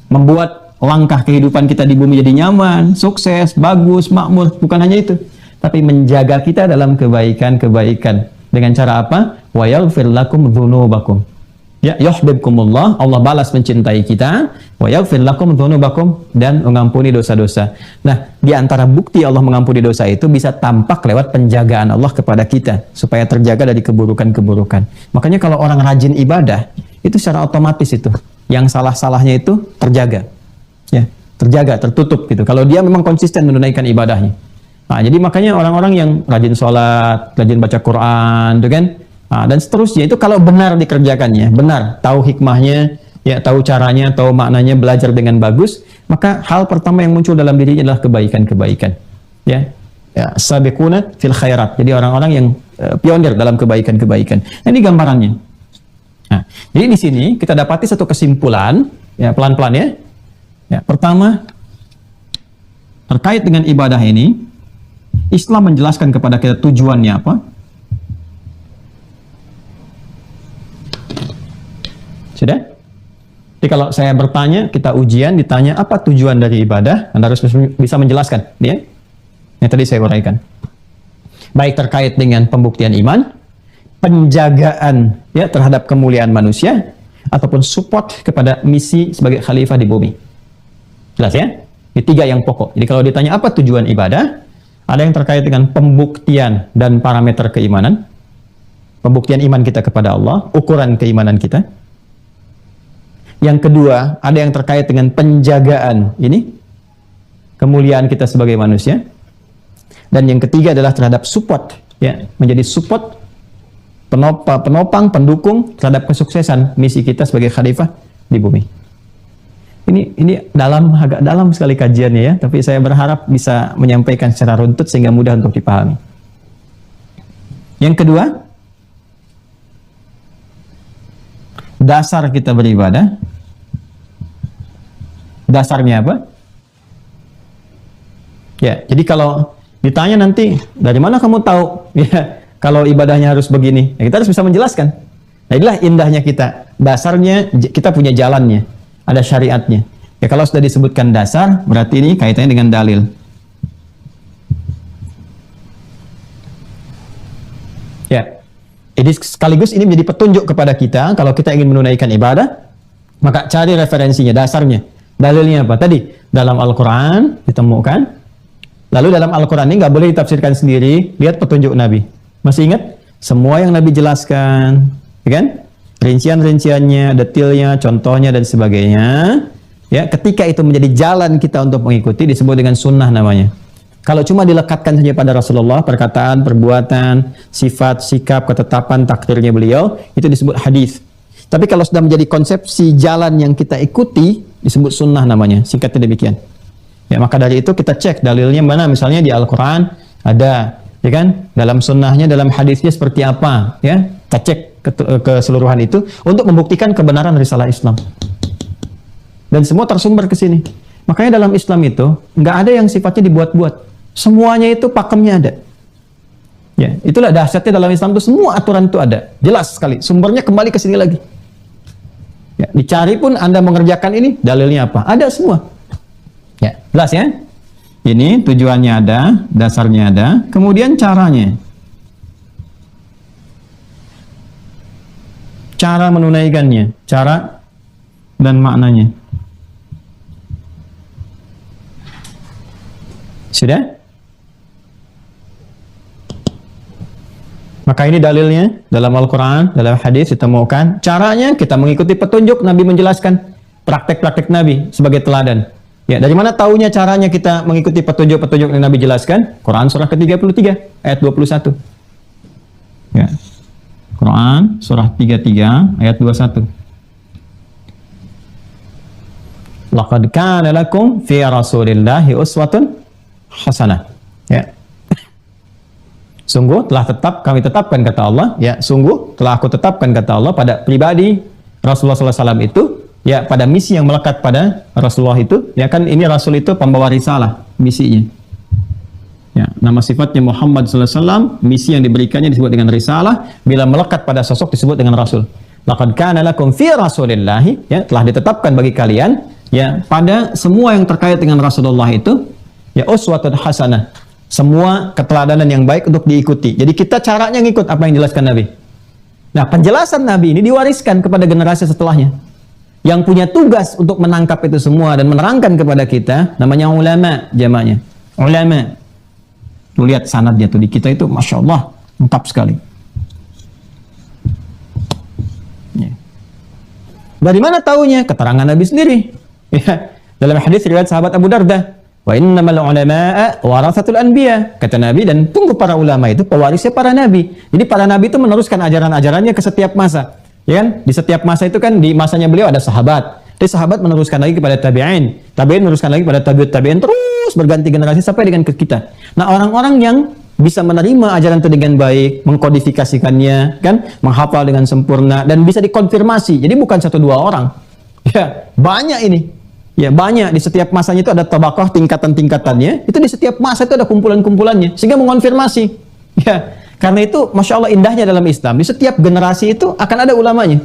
membuat langkah kehidupan kita di bumi jadi nyaman, sukses, bagus, makmur, bukan hanya itu, tapi menjaga kita dalam kebaikan-kebaikan. Dengan cara apa? Wa yaghfir lakum dzunubakum. Ya, yuhibbukumullah, Allah balas mencintai kita, wa yaghfir lakum dzunubakum, dan mengampuni dosa-dosa. Nah, di antara bukti Allah mengampuni dosa itu bisa tampak lewat penjagaan Allah kepada kita supaya terjaga dari keburukan-keburukan. Makanya kalau orang rajin ibadah, itu secara otomatis itu yang salah-salahnya itu terjaga. Ya, terjaga, tertutup gitu. Kalau dia memang konsisten menunaikan ibadahnya. Nah, jadi makanya orang-orang yang rajin sholat, rajin baca Quran, gitu kan? Nah, dan seterusnya itu kalau benar dikerjakannya, benar, tahu hikmahnya, ya, tahu caranya, tahu maknanya, belajar dengan bagus, maka hal pertama yang muncul dalam dirinya adalah kebaikan-kebaikan. Ya, sabiquna fil khairat. Jadi orang-orang yang pionir dalam kebaikan-kebaikan. Nah, ini gambarannya. Nah, jadi di sini kita dapati satu kesimpulan, ya, pelan-pelan ya. Ya, pertama, terkait dengan ibadah ini, Islam menjelaskan kepada kita tujuannya apa. Sudah? Jadi kalau saya bertanya, kita ujian, ditanya apa tujuan dari ibadah, Anda harus bisa menjelaskan, ya? Yang tadi saya uraikan. Baik terkait dengan pembuktian iman, penjagaan ya terhadap kemuliaan manusia, ataupun support kepada misi sebagai khalifah di bumi. Jelas ya? Ini tiga yang pokok. Jadi kalau ditanya apa tujuan ibadah, ada yang terkait dengan pembuktian dan parameter keimanan, pembuktian iman kita kepada Allah, ukuran keimanan kita. Yang kedua, ada yang terkait dengan penjagaan ini, kemuliaan kita sebagai manusia. Dan yang ketiga adalah terhadap support, ya, menjadi support, penopang, pendukung terhadap kesuksesan misi kita sebagai khalifah di bumi. Ini agak dalam sekali kajiannya ya, tapi saya berharap bisa menyampaikan secara runtut sehingga mudah untuk dipahami. Yang kedua, dasar kita beribadah. Dasarnya apa? Ya, jadi kalau ditanya nanti, dari mana kamu tahu ya kalau ibadahnya harus begini? Ya, kita harus bisa menjelaskan. Nah, inilah indahnya kita. Dasarnya kita punya jalannya, ada syariatnya. Ya, kalau sudah disebutkan dasar, berarti ini kaitannya dengan dalil. Ya, jadi sekaligus ini menjadi petunjuk kepada kita kalau kita ingin menunaikan ibadah, maka cari referensinya, dasarnya. Dalilnya apa? Tadi dalam Al-Quran ditemukan. Lalu dalam Al-Quran ini nggak boleh ditafsirkan sendiri. Lihat petunjuk Nabi. Masih ingat? Semua yang Nabi jelaskan, ya kan? Rincian-rinciannya, detailnya, contohnya dan sebagainya. Ya, ketika itu menjadi jalan kita untuk mengikuti, disebut dengan sunnah namanya. Kalau cuma dilekatkan saja pada Rasulullah, perkataan, perbuatan, sifat, sikap, ketetapan, takdirnya beliau, itu disebut hadis. Tapi kalau sudah menjadi konsepsi jalan yang kita ikuti, disebut sunnah namanya, singkatnya demikian. Ya, maka dari itu kita cek dalilnya mana, misalnya di Al-Quran ada, ya kan? Dalam sunnahnya, dalam hadisnya seperti apa, ya? Kita cek keseluruhan itu untuk membuktikan kebenaran risalah Islam. Dan semua tersumber ke sini. Makanya dalam Islam itu nggak ada yang sifatnya dibuat-buat. Semuanya itu pakemnya ada. Ya, itulah dahsyatnya dalam Islam itu semua aturan itu ada, jelas sekali. Sumbernya kembali ke sini lagi. Ya, dicari pun Anda mengerjakan ini, dalilnya apa? Ada semua. Ya, jelas ya? Ini tujuannya ada, dasarnya ada, kemudian caranya. Cara menunaikannya, cara dan maknanya. Sudah? Maka ini dalilnya dalam Al-Quran, dalam hadis ditemukan. Caranya kita mengikuti petunjuk Nabi menjelaskan praktek-praktek Nabi sebagai teladan. Ya, dari mana taunya caranya kita mengikuti petunjuk-petunjuk yang Nabi jelaskan? Quran surah ke-33 ayat 21. Ya. Quran surah 33 ayat 21. Laqad kana lakum fi Rasulillahi uswatun hasanah. Ya. Sungguh telah kami tetapkan kata Allah, ya sungguh telah aku tetapkan kata Allah pada pribadi Rasulullah SAW itu, ya pada misi yang melekat pada Rasulullah itu, ya kan ini Rasul itu pembawa risalah misinya. Ya, nama sifatnya Muhammad SAW, misi yang diberikannya disebut dengan risalah, bila melekat pada sosok disebut dengan Rasul. Laqad kana lakum fi Rasulillahi, ya telah ditetapkan bagi kalian, ya pada semua yang terkait dengan Rasulullah itu, ya uswatun hasanah. Semua keteladanan yang baik untuk diikuti. Jadi kita caranya ngikut apa yang dijelaskan Nabi. Nah, penjelasan Nabi ini diwariskan kepada generasi setelahnya. Yang punya tugas untuk menangkap itu semua dan menerangkan kepada kita, namanya ulama, jamaknya. Ulama. Tuh lihat sanadnya tuh di kita itu, Masya Allah, lengkap sekali. Ya. Dari mana taunya? Keterangan Nabi sendiri. Ya. Dalam hadis riwayat sahabat Abu Darda. Wa innamal ulama'a warathatul anbiya, kata Nabi, dan tunggu para ulama itu pewarisnya para nabi. Jadi para nabi itu meneruskan ajaran-ajarannya ke setiap masa. Ya kan? Di setiap masa itu kan di masanya beliau ada sahabat. Jadi sahabat meneruskan lagi kepada tabi'in. Tabi'in meneruskan lagi kepada tabi'ut tabi'in, terus berganti generasi sampai dengan ke kita. Nah, orang-orang yang bisa menerima ajaran itu dengan baik, mengkodifikasikannya, kan, menghafal dengan sempurna dan bisa dikonfirmasi. Jadi bukan 1-2 orang. Ya, banyak ini. Ya banyak, di setiap masanya itu ada tabaqah, tingkatan-tingkatannya. Itu di setiap masa itu ada kumpulan-kumpulannya, sehingga mengonfirmasi. Ya, karena itu Masya Allah indahnya dalam Islam, di setiap generasi itu akan ada ulamanya.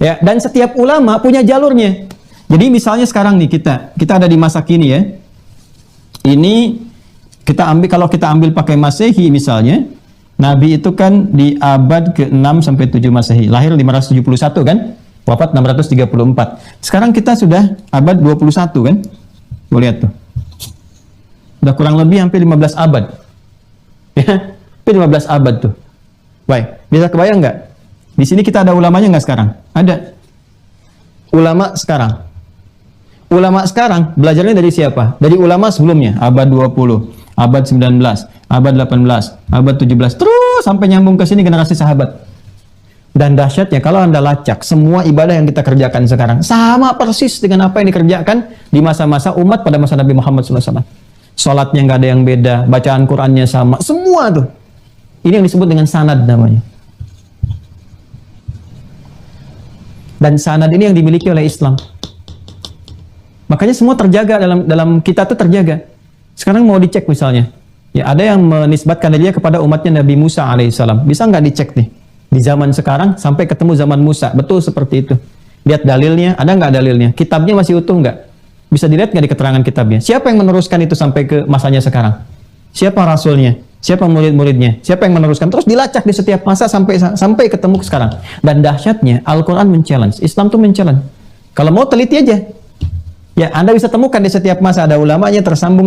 Ya, dan setiap ulama punya jalurnya. Jadi misalnya sekarang nih kita ada di masa kini ya. Ini kita ambil, kalau kita ambil pakai Masehi misalnya, Nabi itu kan di abad ke-6 sampai 7 Masehi, lahir 571 kan? Wafat 634. Sekarang kita sudah abad 21 kan? Tuh lihat tuh. Udah kurang lebih hampir 15 abad. Ya, hampir 15 abad tuh. Baik, bisa kebayang nggak? Di sini kita ada ulamanya nggak sekarang? Ada. Ulama sekarang. Ulama sekarang belajarnya dari siapa? Dari ulama sebelumnya, abad 20, abad 19, abad 18, abad 17, terus sampai nyambung ke sini generasi sahabat. Dan dahsyatnya kalau Anda lacak semua ibadah yang kita kerjakan sekarang sama persis dengan apa yang dikerjakan di masa-masa umat pada masa Nabi Muhammad SAW. Sholatnya nggak ada yang beda, bacaan Qurannya sama, semua tuh. Ini yang disebut dengan sanad namanya. Dan sanad ini yang dimiliki oleh Islam. Makanya semua terjaga dalam kita tuh terjaga. Sekarang mau dicek misalnya, ya ada yang menisbatkan dia kepada umatnya Nabi Musa alaihissalam. Bisa nggak dicek nih? Di zaman sekarang sampai ketemu zaman Musa, betul seperti itu. Lihat dalilnya, ada nggak dalilnya? Kitabnya masih utuh nggak? Bisa dilihat nggak di keterangan kitabnya? Siapa yang meneruskan itu sampai ke masanya sekarang? Siapa rasulnya? Siapa murid-muridnya? Siapa yang meneruskan? Terus dilacak di setiap masa sampai ketemu sekarang. Dan dahsyatnya Al-Quran men-challenge, Islam tuh men-challenge. Kalau mau teliti aja. Ya, Anda bisa temukan di setiap masa ada ulamanya tersambung,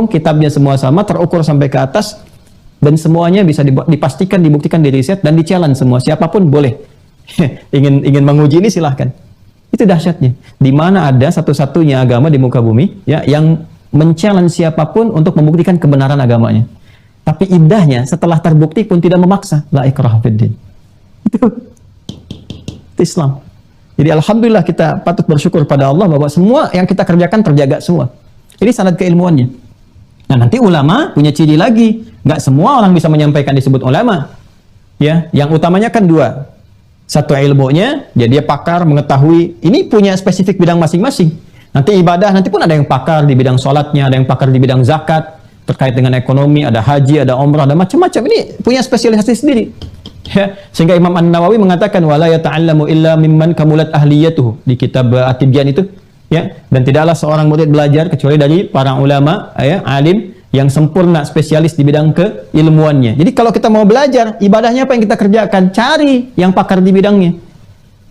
kitabnya semua sama, terukur sampai ke atas. Dan semuanya bisa dipastikan, dibuktikan, diriset, dan di-challenge semua. Siapapun boleh. ingin menguji ini silahkan. Itu dahsyatnya. Di mana ada satu-satunya agama di muka bumi ya, yang men-challenge siapapun untuk membuktikan kebenaran agamanya. Tapi indahnya, setelah terbukti pun tidak memaksa. La ikraha fiddin. Itu Islam. Jadi Alhamdulillah kita patut bersyukur pada Allah bahwa semua yang kita kerjakan terjaga semua. Ini sanad keilmuannya. Nah, nanti ulama punya ciri lagi. Nggak semua orang bisa menyampaikan disebut ulama. Ya, yang utamanya kan 2. Satu ilmunya, dia pakar mengetahui. Ini punya spesifik bidang masing-masing. Nanti ibadah, nanti pun ada yang pakar di bidang sholatnya, ada yang pakar di bidang zakat, terkait dengan ekonomi, ada haji, ada umrah, ada macam-macam. Ini punya spesialisasi sendiri. Ya, sehingga Imam An-Nawawi mengatakan wala yata'allamu illa mimman kamulat ahliyatuhu di kitab At-Tibyan itu, ya, dan tidaklah seorang murid belajar kecuali dari para ulama, ya, alim yang sempurna spesialis di bidang keilmuannya. Jadi kalau kita mau belajar ibadahnya apa yang kita kerjakan, cari yang pakar di bidangnya.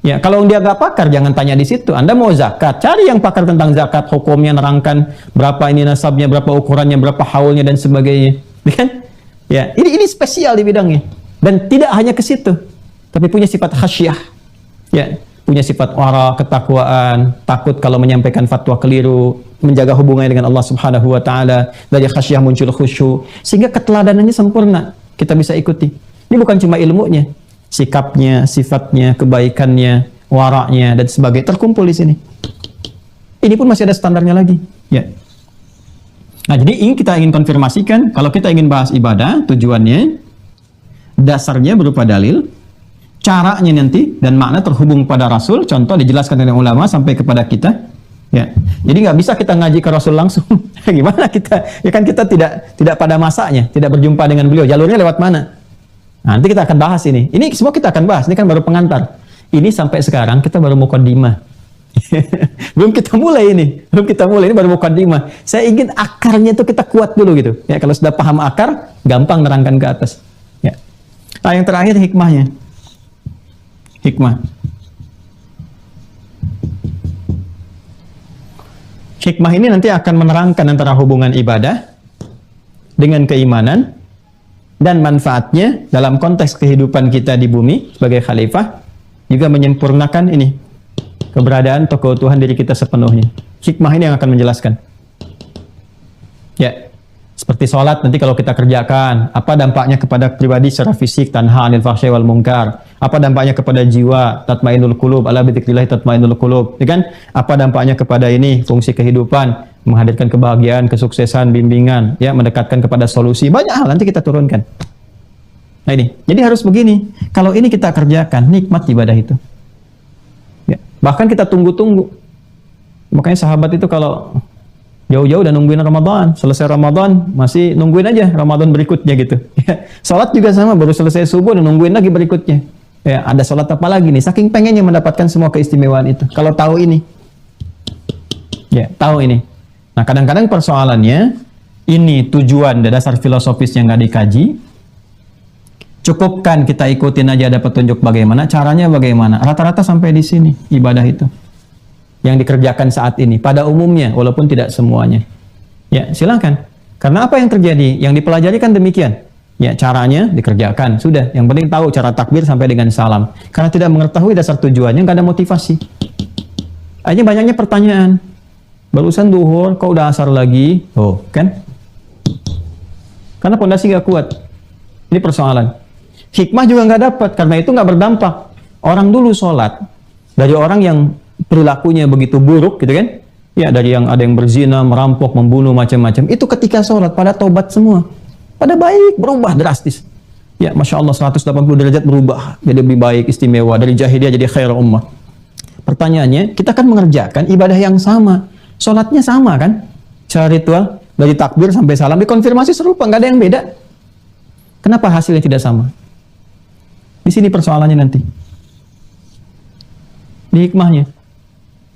Ya, kalau dia gak pakar jangan tanya di situ. Anda mau zakat, cari yang pakar tentang zakat, hukumnya, nerangkan berapa ini nasabnya, berapa ukurannya, berapa haulnya dan sebagainya. Kan? Ya, ini spesial di bidangnya. Dan tidak hanya ke situ, tapi punya sifat khasyah. Ya, punya sifat wara, ketakwaan, takut kalau menyampaikan fatwa keliru, menjaga hubungannya dengan Allah Subhanahu wa taala, dari khasyah muncul khusyuk, sehingga keteladanannya sempurna. Kita bisa ikuti. Ini bukan cuma ilmunya, sikapnya, sifatnya, kebaikannya, waraknya dan sebagainya terkumpul di sini. Ini pun masih ada standarnya lagi, ya. Nah, jadi ini kita ingin konfirmasikan kalau kita ingin bahas ibadah, tujuannya dasarnya berupa dalil, caranya nanti dan makna terhubung pada Rasul, contoh dijelaskan oleh ulama sampai kepada kita, ya. Jadi nggak bisa kita ngaji ke Rasul langsung. Gimana kita? Ya kan kita tidak pada masanya, tidak berjumpa dengan beliau. Jalurnya lewat mana? Nah, nanti kita akan bahas ini. Ini semua kita akan bahas. Ini kan baru pengantar. Ini sampai sekarang kita baru muqaddimah. Belum kita mulai ini. Ini baru muqaddimah. Saya ingin akarnya itu kita kuat dulu gitu. Ya, kalau sudah paham akar, gampang nerangkan ke atas. Ya. Nah, yang terakhir hikmahnya. Hikmah. Hikmah ini nanti akan menerangkan antara hubungan ibadah dengan keimanan dan manfaatnya dalam konteks kehidupan kita di bumi sebagai khalifah, juga menyempurnakan ini keberadaan atau keutuhan diri kita sepenuhnya. Hikmah ini yang akan menjelaskan. Ya, seperti sholat nanti kalau kita kerjakan, apa dampaknya kepada pribadi secara fisik, tanha 'anil fahsya'i wal munkar. Apa dampaknya kepada jiwa, tatmainnul qulub, ala bidzikrillah tatmainnul qulub. Ya kan? Apa dampaknya kepada ini fungsi kehidupan, menghadirkan kebahagiaan, kesuksesan, bimbingan, ya, mendekatkan kepada solusi. Banyak hal nanti kita turunkan. Nah ini, jadi harus begini. Kalau ini kita kerjakan, nikmat ibadah itu. Ya, bahkan kita tunggu-tunggu. Makanya sahabat itu kalau jauh-jauh udah nungguin Ramadan, selesai Ramadan masih nungguin aja Ramadan berikutnya gitu. Ya, sholat juga sama, baru selesai subuh dan nungguin lagi berikutnya. Ya, ada sholat apa lagi nih? Saking pengennya mendapatkan semua keistimewaan itu. Kalau tahu ini, ya tahu ini. Nah, kadang-kadang persoalannya ini tujuan dan dasar filosofis yang nggak dikaji. Cukupkan kita ikutin aja ada petunjuk bagaimana, caranya bagaimana. Rata-rata sampai di sini ibadah itu yang dikerjakan saat ini pada umumnya, walaupun tidak semuanya. Ya, silakan. Karena apa yang terjadi? Yang dipelajari kan demikian. Ya, caranya dikerjakan. Sudah, yang penting tahu cara takbir sampai dengan salam. Karena tidak mengetahui dasar tujuannya, nggak ada motivasi. Akhirnya banyaknya pertanyaan. Barusan duhur, kok udah asar lagi? Oh, kan? Karena pondasi nggak kuat. Ini persoalan. Hikmah juga nggak dapat, karena itu nggak berdampak. Orang dulu sholat, dari orang yang perilakunya begitu buruk, gitu kan? Ya, dari yang ada yang berzina, merampok, membunuh, macam-macam. Itu ketika sholat, pada taubat semua. Pada baik, berubah drastis. Ya, Masya Allah, 180 derajat berubah. Jadi lebih baik, istimewa. Dari jahiliyah jadi khair ummah. Pertanyaannya, kita kan mengerjakan ibadah yang sama. Sholatnya sama kan? Secara ritual, dari takbir sampai salam, dikonfirmasi serupa, nggak ada yang beda. Kenapa hasilnya tidak sama? Di sini persoalannya nanti. Di hikmahnya.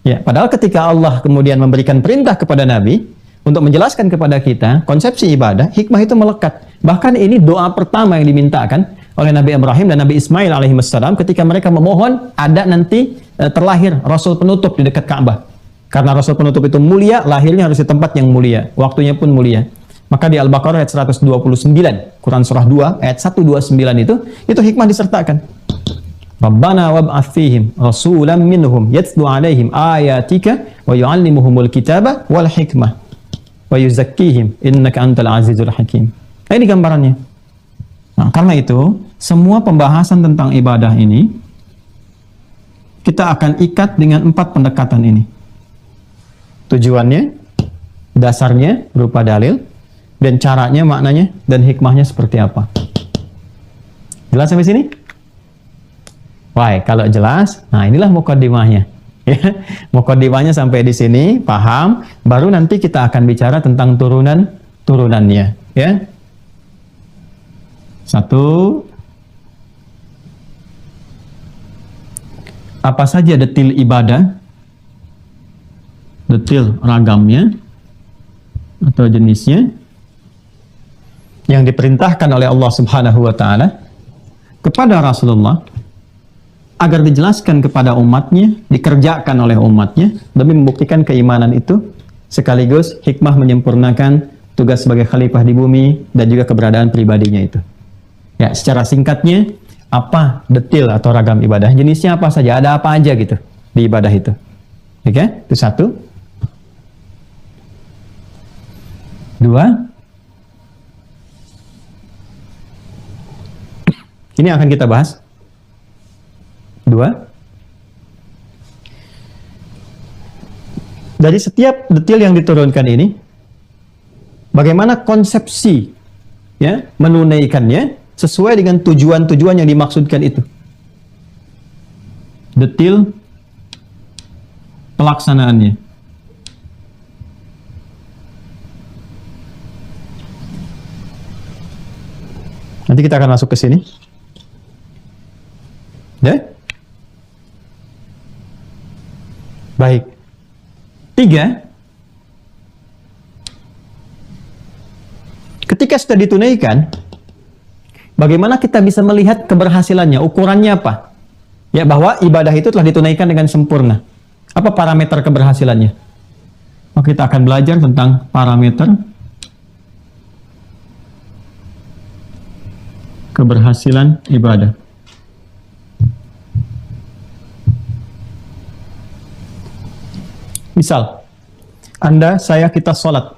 Ya, padahal ketika Allah kemudian memberikan perintah kepada Nabi untuk menjelaskan kepada kita konsepsi ibadah, hikmah itu melekat. Bahkan ini doa pertama yang dimintakan oleh Nabi Ibrahim dan Nabi Ismail alaihissalam ketika mereka memohon ada nanti terlahir Rasul penutup di dekat Ka'bah. Karena Rasul penutup itu mulia, lahirnya harus di tempat yang mulia, waktunya pun mulia. Maka di Al-Baqarah ayat 129, Quran surah 2 ayat 129 itu hikmah disertakan. Rabbana wab'ats fihim rasulan minhum yatlu 'alaihim ayatika wa yu'allimuhumul kitaba wal hikmah wa yuzakkihim innaka antal azizul hakim. Nah, ini gambarannya. Nah, karena itu semua pembahasan tentang ibadah ini kita akan ikat dengan 4 pendekatan ini. Tujuannya, dasarnya berupa dalil, dan caranya, maknanya, dan hikmahnya seperti apa. Jelas sampai sini? Wah, kalau jelas, nah inilah muqaddimahnya. Ya, muqaddimahnya sampai di sini, paham, baru nanti kita akan bicara tentang turunannya. Ya, 1, apa saja detil ibadah, detil ragamnya atau jenisnya yang diperintahkan oleh Allah Subhanahu wa taala kepada Rasulullah agar dijelaskan kepada umatnya, dikerjakan oleh umatnya demi membuktikan keimanan itu, sekaligus hikmah menyempurnakan tugas sebagai khalifah di bumi dan juga keberadaan pribadinya itu. Ya, secara singkatnya, apa detil atau ragam ibadah, jenisnya apa saja, ada apa aja gitu di ibadah itu. Oke, itu satu. Dua, ini akan kita bahas. Dua, dari setiap detil yang diturunkan ini, bagaimana konsepsi ya menunaikannya sesuai dengan tujuan-tujuan yang dimaksudkan itu. Detil pelaksanaannya. Nanti kita akan masuk ke sini. Ya? Baik. 3. Ketika sudah ditunaikan, bagaimana kita bisa melihat keberhasilannya? Ukurannya apa? Ya, bahwa ibadah itu telah ditunaikan dengan sempurna. Apa parameter keberhasilannya? Maka kita akan belajar tentang parameter keberhasilan ibadah. Misal, Anda, saya, kita sholat.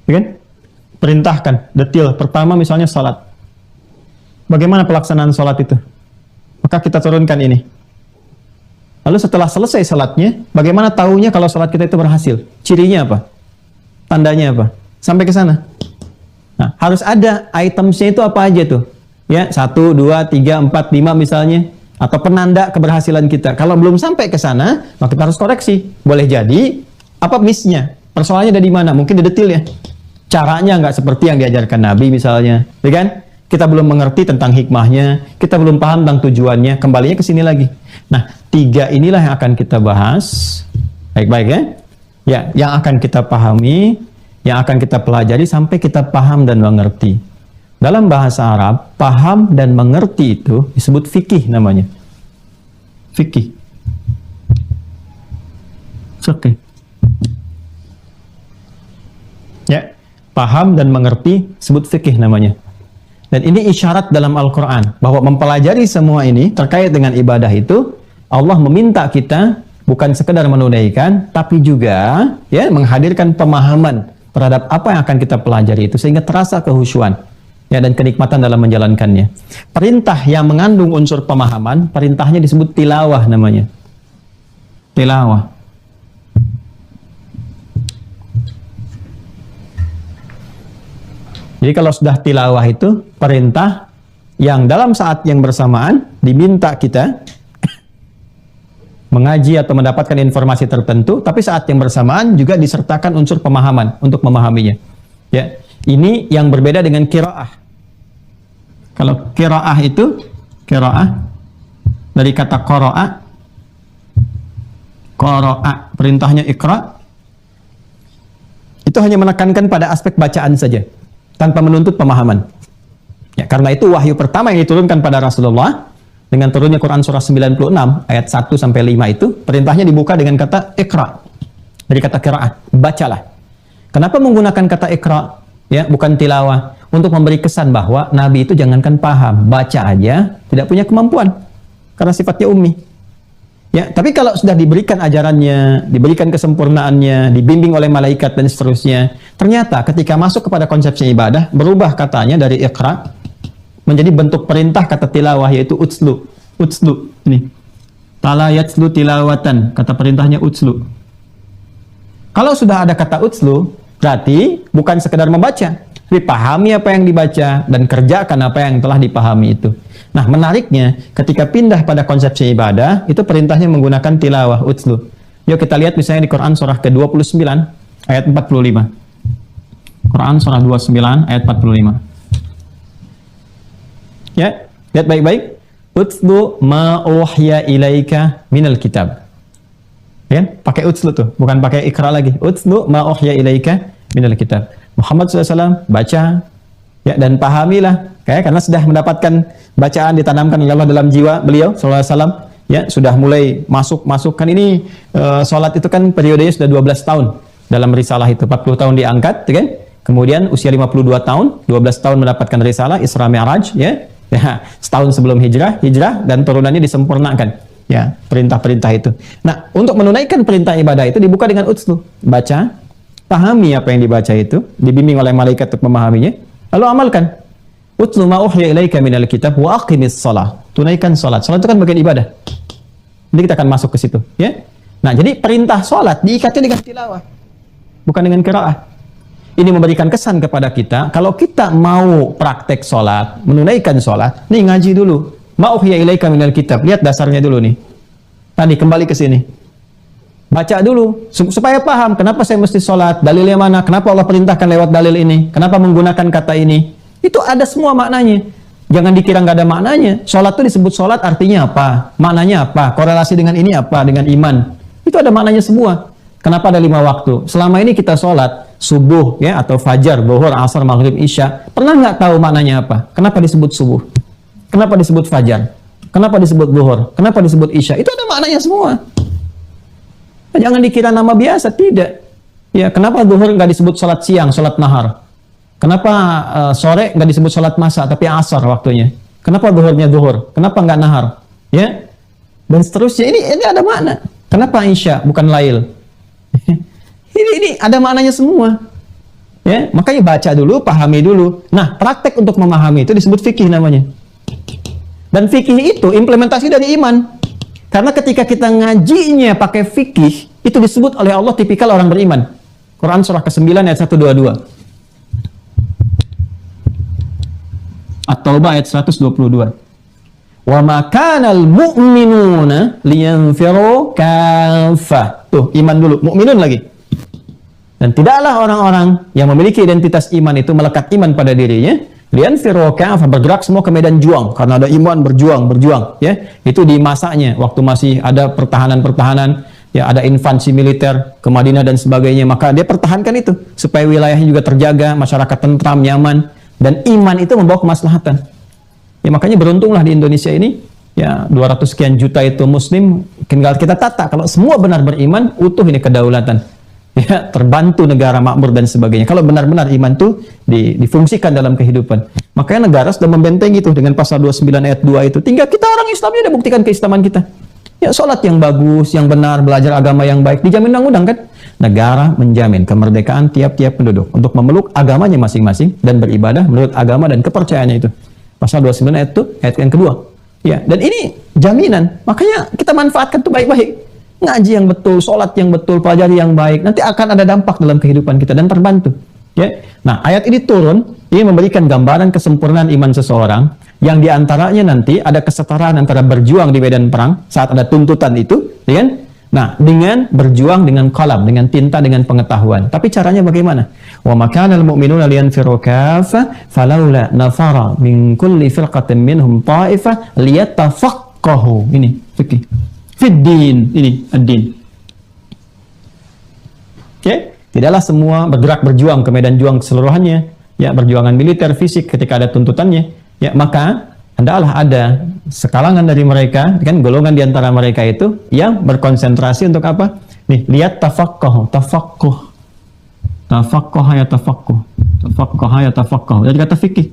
Ya kan? Perintahkan, detil. Pertama misalnya sholat. Bagaimana pelaksanaan sholat itu? Maka kita turunkan ini. Lalu setelah selesai sholatnya, bagaimana tahunya kalau sholat kita itu berhasil? Cirinya apa? Tandanya apa? Sampai ke sana. Nah, harus ada itemsnya itu apa aja tuh? Ya, 1, 2, 3, 4, 5 misalnya. Atau penanda keberhasilan kita. Kalau belum sampai ke sana, maka kita harus koreksi. Boleh jadi, apa miss-nya? Persoalannya ada di mana? Mungkin di detil ya. Caranya nggak seperti yang diajarkan Nabi misalnya. Ya kan? Kita belum mengerti tentang hikmahnya, kita belum paham tentang tujuannya, kembalinya ke sini lagi. Nah, 3 inilah yang akan kita bahas. Baik-baik ya? Ya, yang akan kita pahami, yang akan kita pelajari sampai kita paham dan mengerti. Dalam bahasa Arab, paham dan mengerti itu disebut fikih namanya. Fikih. Oke. Ya, paham dan mengerti disebut fikih namanya. Dan ini isyarat dalam Al-Quran bahwa mempelajari semua ini terkait dengan ibadah itu, Allah meminta kita bukan sekedar menunaikan, tapi juga ya menghadirkan pemahaman terhadap apa yang akan kita pelajari itu sehingga terasa kehusyuan. Ya, dan kenikmatan dalam menjalankannya. Perintah yang mengandung unsur pemahaman, perintahnya disebut tilawah namanya. Tilawah. Jadi kalau sudah tilawah itu perintah yang dalam saat yang bersamaan diminta kita mengaji atau mendapatkan informasi tertentu, tapi saat yang bersamaan juga disertakan unsur pemahaman untuk memahaminya. Ya, ini yang berbeda dengan qiraah. Kalau qiraah itu, qiraah dari kata qara'a, qara'a, perintahnya iqra, itu hanya menekankan pada aspek bacaan saja, tanpa menuntut pemahaman. Ya, karena itu wahyu pertama yang diturunkan pada Rasulullah, dengan turunnya Quran surah 96, ayat 1-5 itu, perintahnya dibuka dengan kata iqra, dari kata qiraah, bacalah. Kenapa menggunakan kata iqra? Ya, bukan tilawah. Untuk memberi kesan bahwa Nabi itu jangankan paham, baca aja, tidak punya kemampuan. Karena sifatnya ummi. Ya, tapi kalau sudah diberikan ajarannya, diberikan kesempurnaannya, dibimbing oleh malaikat dan seterusnya, ternyata ketika masuk kepada konsepsi ibadah, berubah katanya dari iqra, menjadi bentuk perintah kata tilawah, yaitu utslu. Utslu, ini. Tala yatslu tilawatan, kata perintahnya utslu. Kalau sudah ada kata utslu, berarti bukan sekedar membaca, dipahami apa yang dibaca dan kerjakan apa yang telah dipahami itu. Nah, menariknya ketika pindah pada konsepsi ibadah, itu perintahnya menggunakan tilawah, utslu. Yuk kita lihat misalnya di Quran surah ke-29 ayat 45. Quran surah 29 ayat 45. Ya, lihat baik-baik. Utlu ma uhya ilaika minal kitab. Ya, pakai utlu tuh, bukan pakai ikra lagi. Utlu ma uhya ilaika minal kitab. Muhammad SAW baca, ya, dan pahamilah, karena sudah mendapatkan bacaan ditanamkan oleh Allah dalam jiwa beliau SAW, ya, sudah mulai masuk kan ini sholat itu kan periodenya sudah 12 tahun dalam risalah itu, 40 tahun diangkat, kan? Kemudian usia 52 tahun, 12 tahun mendapatkan risalah Isra Mi'raj, ya, setahun sebelum hijrah dan turunannya disempurnakan, ya, perintah-perintah itu. Nah, untuk menunaikan perintah ibadah itu dibuka dengan utlu, baca, pahami apa yang dibaca itu, dibimbing oleh malaikat untuk memahaminya, lalu amalkan. Utlu ma uhya ilaika minal kitab wa aqimis shalah. Tunaikan salat. Salat itu kan bagian ibadah. Jadi kita akan masuk ke situ, ya. Nah, jadi perintah salat diikatnya dengan tilawah, bukan dengan qiraah. Ini memberikan kesan kepada kita, kalau kita mau praktek sholat, menunaikan sholat, nih ngaji dulu. Ma'uhya ilaika minal kitab. Lihat dasarnya dulu nih. Tadi kembali ke sini. Baca dulu, supaya paham kenapa saya mesti sholat, dalilnya mana, kenapa Allah perintahkan lewat dalil ini, kenapa menggunakan kata ini. Itu ada semua maknanya. Jangan dikira nggak ada maknanya. Sholat itu disebut sholat artinya apa, maknanya apa, korelasi dengan ini apa, dengan iman. Itu ada maknanya semua. Kenapa ada 5 waktu? Selama ini kita sholat subuh, ya, atau fajar, zuhur, asar, maghrib, isya. Pernah nggak tahu maknanya apa? Kenapa disebut subuh? Kenapa disebut fajar? Kenapa disebut zuhur? Kenapa disebut isya? Itu ada maknanya semua. Jangan dikira nama biasa, tidak. Ya, kenapa zuhur nggak disebut sholat siang, sholat nahar? Kenapa sore nggak disebut sholat masa, tapi asar waktunya? Kenapa zuhurnya zuhur? Kenapa nggak nahar? Ya, dan seterusnya. Ini ada makna. Kenapa isya bukan lail? Ini ada maknanya semua, ya. Makanya baca dulu, pahami dulu. Nah, praktek untuk memahami itu disebut fikih namanya. Dan fikih itu implementasi dari iman. Karena ketika kita ngajinya pakai fikih, itu disebut oleh Allah tipikal orang beriman. Quran surah ke-9 ayat 122. At-Taubah ayat 122. Wa ma kanal mu'minuna liyanfiru kaffah. Tuh, iman dulu, mukminun lagi. Dan tidaklah orang-orang yang memiliki identitas iman itu melekat iman pada dirinya, liyanfiru kaffah, bergerak semua ke medan juang, karena ada iman berjuang, ya. Itu di masanya waktu masih ada pertahanan, ya, ada invasi militer ke Madinah dan sebagainya, maka dia pertahankan itu supaya wilayahnya juga terjaga, masyarakat tentram, nyaman, dan iman itu membawa kemaslahatan. Ya, makanya beruntunglah di Indonesia ini, ya, 200 sekian juta itu muslim. Tinggal kita tata, kalau semua benar beriman, utuh ini kedaulatan, ya, terbantu negara makmur dan sebagainya. Kalau benar-benar iman itu difungsikan dalam kehidupan, makanya negara sudah membentengi itu dengan pasal 29 ayat 2 itu. Tinggal kita orang Islamnya udah buktikan keislaman kita. Ya, sholat yang bagus, yang benar, belajar agama yang baik, dijamin undang-undang kan? Negara menjamin kemerdekaan tiap-tiap penduduk untuk memeluk agamanya masing-masing dan beribadah menurut agama dan kepercayaannya itu. Pasal 29 ayat itu, ayat yang kedua. Ya, dan ini jaminan. Makanya kita manfaatkan itu baik-baik. Ngaji yang betul, sholat yang betul, pelajari yang baik. Nanti akan ada dampak dalam kehidupan kita dan terbantu. Ya. Nah, ayat ini turun, ini memberikan gambaran kesempurnaan iman seseorang, yang diantaranya nanti ada kesetaraan antara berjuang di medan perang saat ada tuntutan itu, ya kan? Nah, dengan berjuang dengan qalam, dengan tinta, dengan pengetahuan. Tapi caranya bagaimana? Wa makanal mu'minuna liyanfiru kaffah falaula nafara min kulli firqatin minhum ta'ifah liyatafaqahu. Ini fikih. Fiddin, ini ad-din. Oke, tidaklah semua bergerak berjuang ke medan juang keseluruhannya, ya, perjuangan militer, fisik ketika ada tuntutannya, ya, maka hendaklah ada sekalangan dari mereka, kan, golongan di antara mereka itu yang berkonsentrasi untuk apa? Nih, lihat tafaqquh. Dari kata fikih.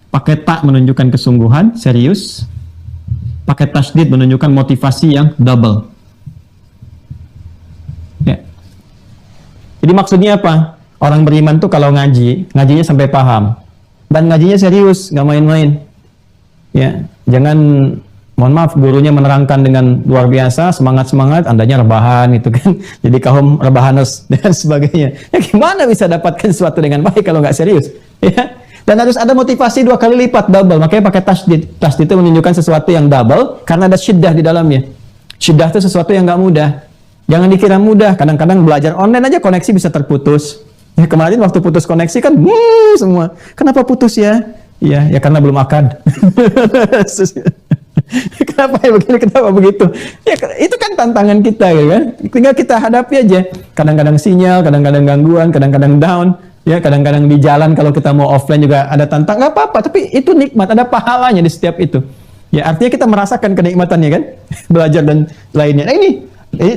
Pakai tak menunjukkan kesungguhan, serius. Pakai tasydid menunjukkan motivasi yang double. Ya. Jadi maksudnya apa? Orang beriman tuh kalau ngajinya sampai paham. Dan ngajinya serius, nggak main-main. Ya, jangan, mohon maaf, gurunya menerangkan dengan luar biasa, semangat-semangat, andanya rebahan gitu kan. Jadi kaum rebahanes dan sebagainya. Ya, gimana bisa dapatkan sesuatu dengan baik kalau nggak serius? Ya. Dan harus ada motivasi 2 kali lipat, double. Makanya pakai tasydid. Tasydid itu menunjukkan sesuatu yang double karena ada syiddah di dalamnya. Syiddah itu sesuatu yang nggak mudah. Jangan dikira mudah. Kadang-kadang belajar online aja koneksi bisa terputus. Ya, kemarin waktu putus koneksi kan semua. Kenapa putus ya? Ya karena belum akad. Kenapa ya begini, kenapa begitu? Ya itu kan tantangan kita gitu kan. Tinggal kita hadapi aja. Kadang-kadang sinyal, kadang-kadang gangguan, kadang-kadang down, ya kadang-kadang di jalan kalau kita mau offline juga ada tantangan, nggak apa-apa, tapi itu nikmat, ada pahalanya di setiap itu. Ya artinya kita merasakan kenikmatannya kan, belajar dan lainnya. Nah ini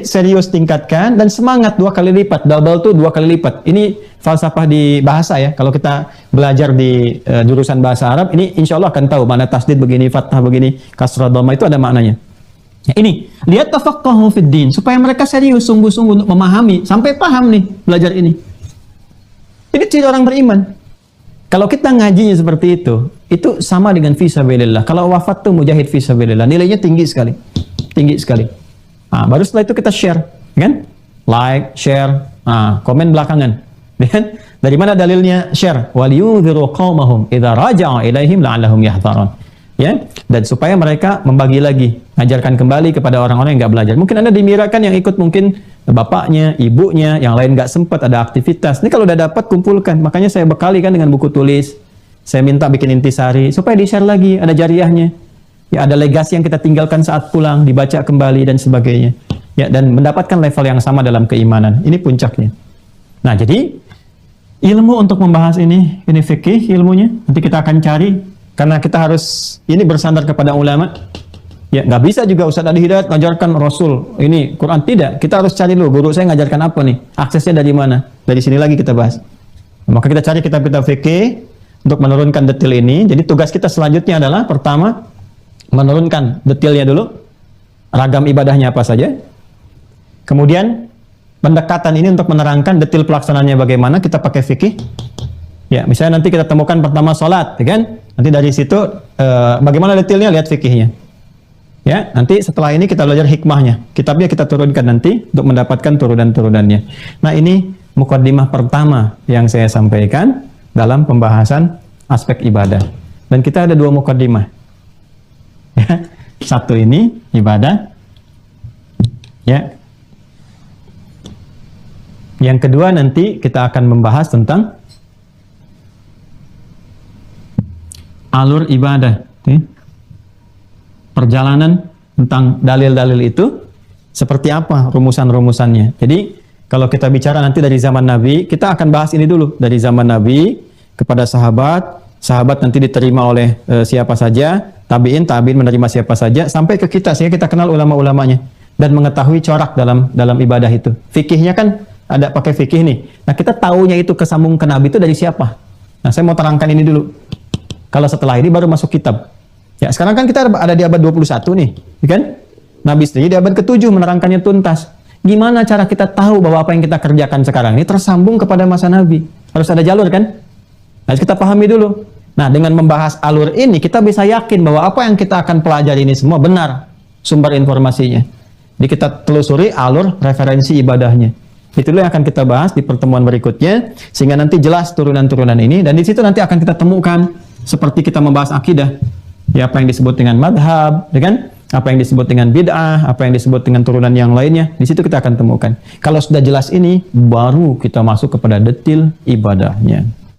serius tingkatkan dan semangat 2 kali lipat, double tuh 2 kali lipat. Ini falsafah di bahasa ya. Kalau kita belajar di jurusan bahasa Arab, ini insya Allah akan tahu mana tasdid begini, fathah begini, kasrah dhamma itu ada maknanya. Ya, ini lihat tafaqahu fid din, supaya mereka serius sungguh-sungguh untuk memahami sampai paham nih belajar ini. Ini ciri orang beriman. Kalau kita ngajinya seperti itu sama dengan fisabilillah. Kalau wafat tuh mujahid fisabilillah, nilainya tinggi sekali. Tinggi sekali. Nah, baru setelah itu kita share, kan? Like, share, komen belakangan. Kan? Dari mana dalilnya share? Waliyudhiru qaumahum idza raja'a ilaihim la'allahum yahdharun. Ya, dan supaya mereka membagi lagi, ajarkan kembali kepada orang-orang yang nggak belajar. Mungkin Anda dimirakan yang ikut mungkin bapaknya, ibunya, yang lain nggak sempat ada aktivitas. Ini kalau udah dapat kumpulkan. Makanya saya bekali kan dengan buku tulis. Saya minta bikin intisari supaya di-share lagi, ada jariahnya. Ya, ada legasi yang kita tinggalkan saat pulang, dibaca kembali dan sebagainya. Ya, dan mendapatkan level yang sama dalam keimanan. Ini puncaknya. Nah, jadi ilmu untuk membahas ini fikih ilmunya. Nanti kita akan cari, karena kita harus ini bersandar kepada ulama. Ya, nggak bisa juga Ustaz Adi Hidayat ngajarkan Rasul ini Quran, tidak. Kita harus cari dulu guru saya ngajarkan apa nih, aksesnya dari mana. Dari sini lagi kita bahas. Maka kita cari kitab-kitab fikih untuk menurunkan detail ini. Jadi tugas kita selanjutnya adalah pertama menurunkan detailnya dulu, ragam ibadahnya apa saja. Kemudian pendekatan ini untuk menerangkan detail pelaksanaannya bagaimana, kita pakai fikih. Ya, misalnya nanti kita temukan pertama sholat, ya kan? Nanti dari situ bagaimana detailnya, lihat fikihnya. Ya, nanti setelah ini kita belajar hikmahnya. Kitabnya kita turunkan nanti untuk mendapatkan turunan-turunannya. Nah, ini mukaddimah pertama yang saya sampaikan dalam pembahasan aspek ibadah. Dan kita ada 2 mukaddimah. Ya, satu ini ibadah, ya. Yang kedua nanti kita akan membahas tentang alur ibadah, ya. Perjalanan tentang dalil-dalil itu seperti apa rumusan-rumusannya. Jadi kalau kita bicara nanti dari zaman Nabi, kita akan bahas ini dulu dari zaman Nabi kepada sahabat nanti diterima oleh siapa saja. Tabi'in menerima siapa saja sampai ke kita, sehingga kita kenal ulama-ulamanya dan mengetahui corak dalam ibadah itu. Fikihnya kan ada pakai fikih nih. Nah, kita taunya itu kesambung ke Nabi itu dari siapa? Nah, saya mau terangkan ini dulu. Kalau setelah ini baru masuk kitab. Ya, sekarang kan kita ada di abad 21 nih, kan? Nabi sendiri di abad ke-7 menerangkannya tuntas. Gimana cara kita tahu bahwa apa yang kita kerjakan sekarang ini tersambung kepada masa Nabi? Harus ada jalur kan? Harus kita pahami dulu. Nah, dengan membahas alur ini, kita bisa yakin bahwa apa yang kita akan pelajari ini semua benar sumber informasinya. Jadi kita telusuri alur referensi ibadahnya. Itulah yang akan kita bahas di pertemuan berikutnya, sehingga nanti jelas turunan-turunan ini, dan di situ nanti akan kita temukan seperti kita membahas akidah. Ya, apa yang disebut dengan madhab, ya kan? Apa yang disebut dengan bid'ah, apa yang disebut dengan turunan yang lainnya, di situ kita akan temukan. Kalau sudah jelas ini, baru kita masuk kepada detail ibadahnya.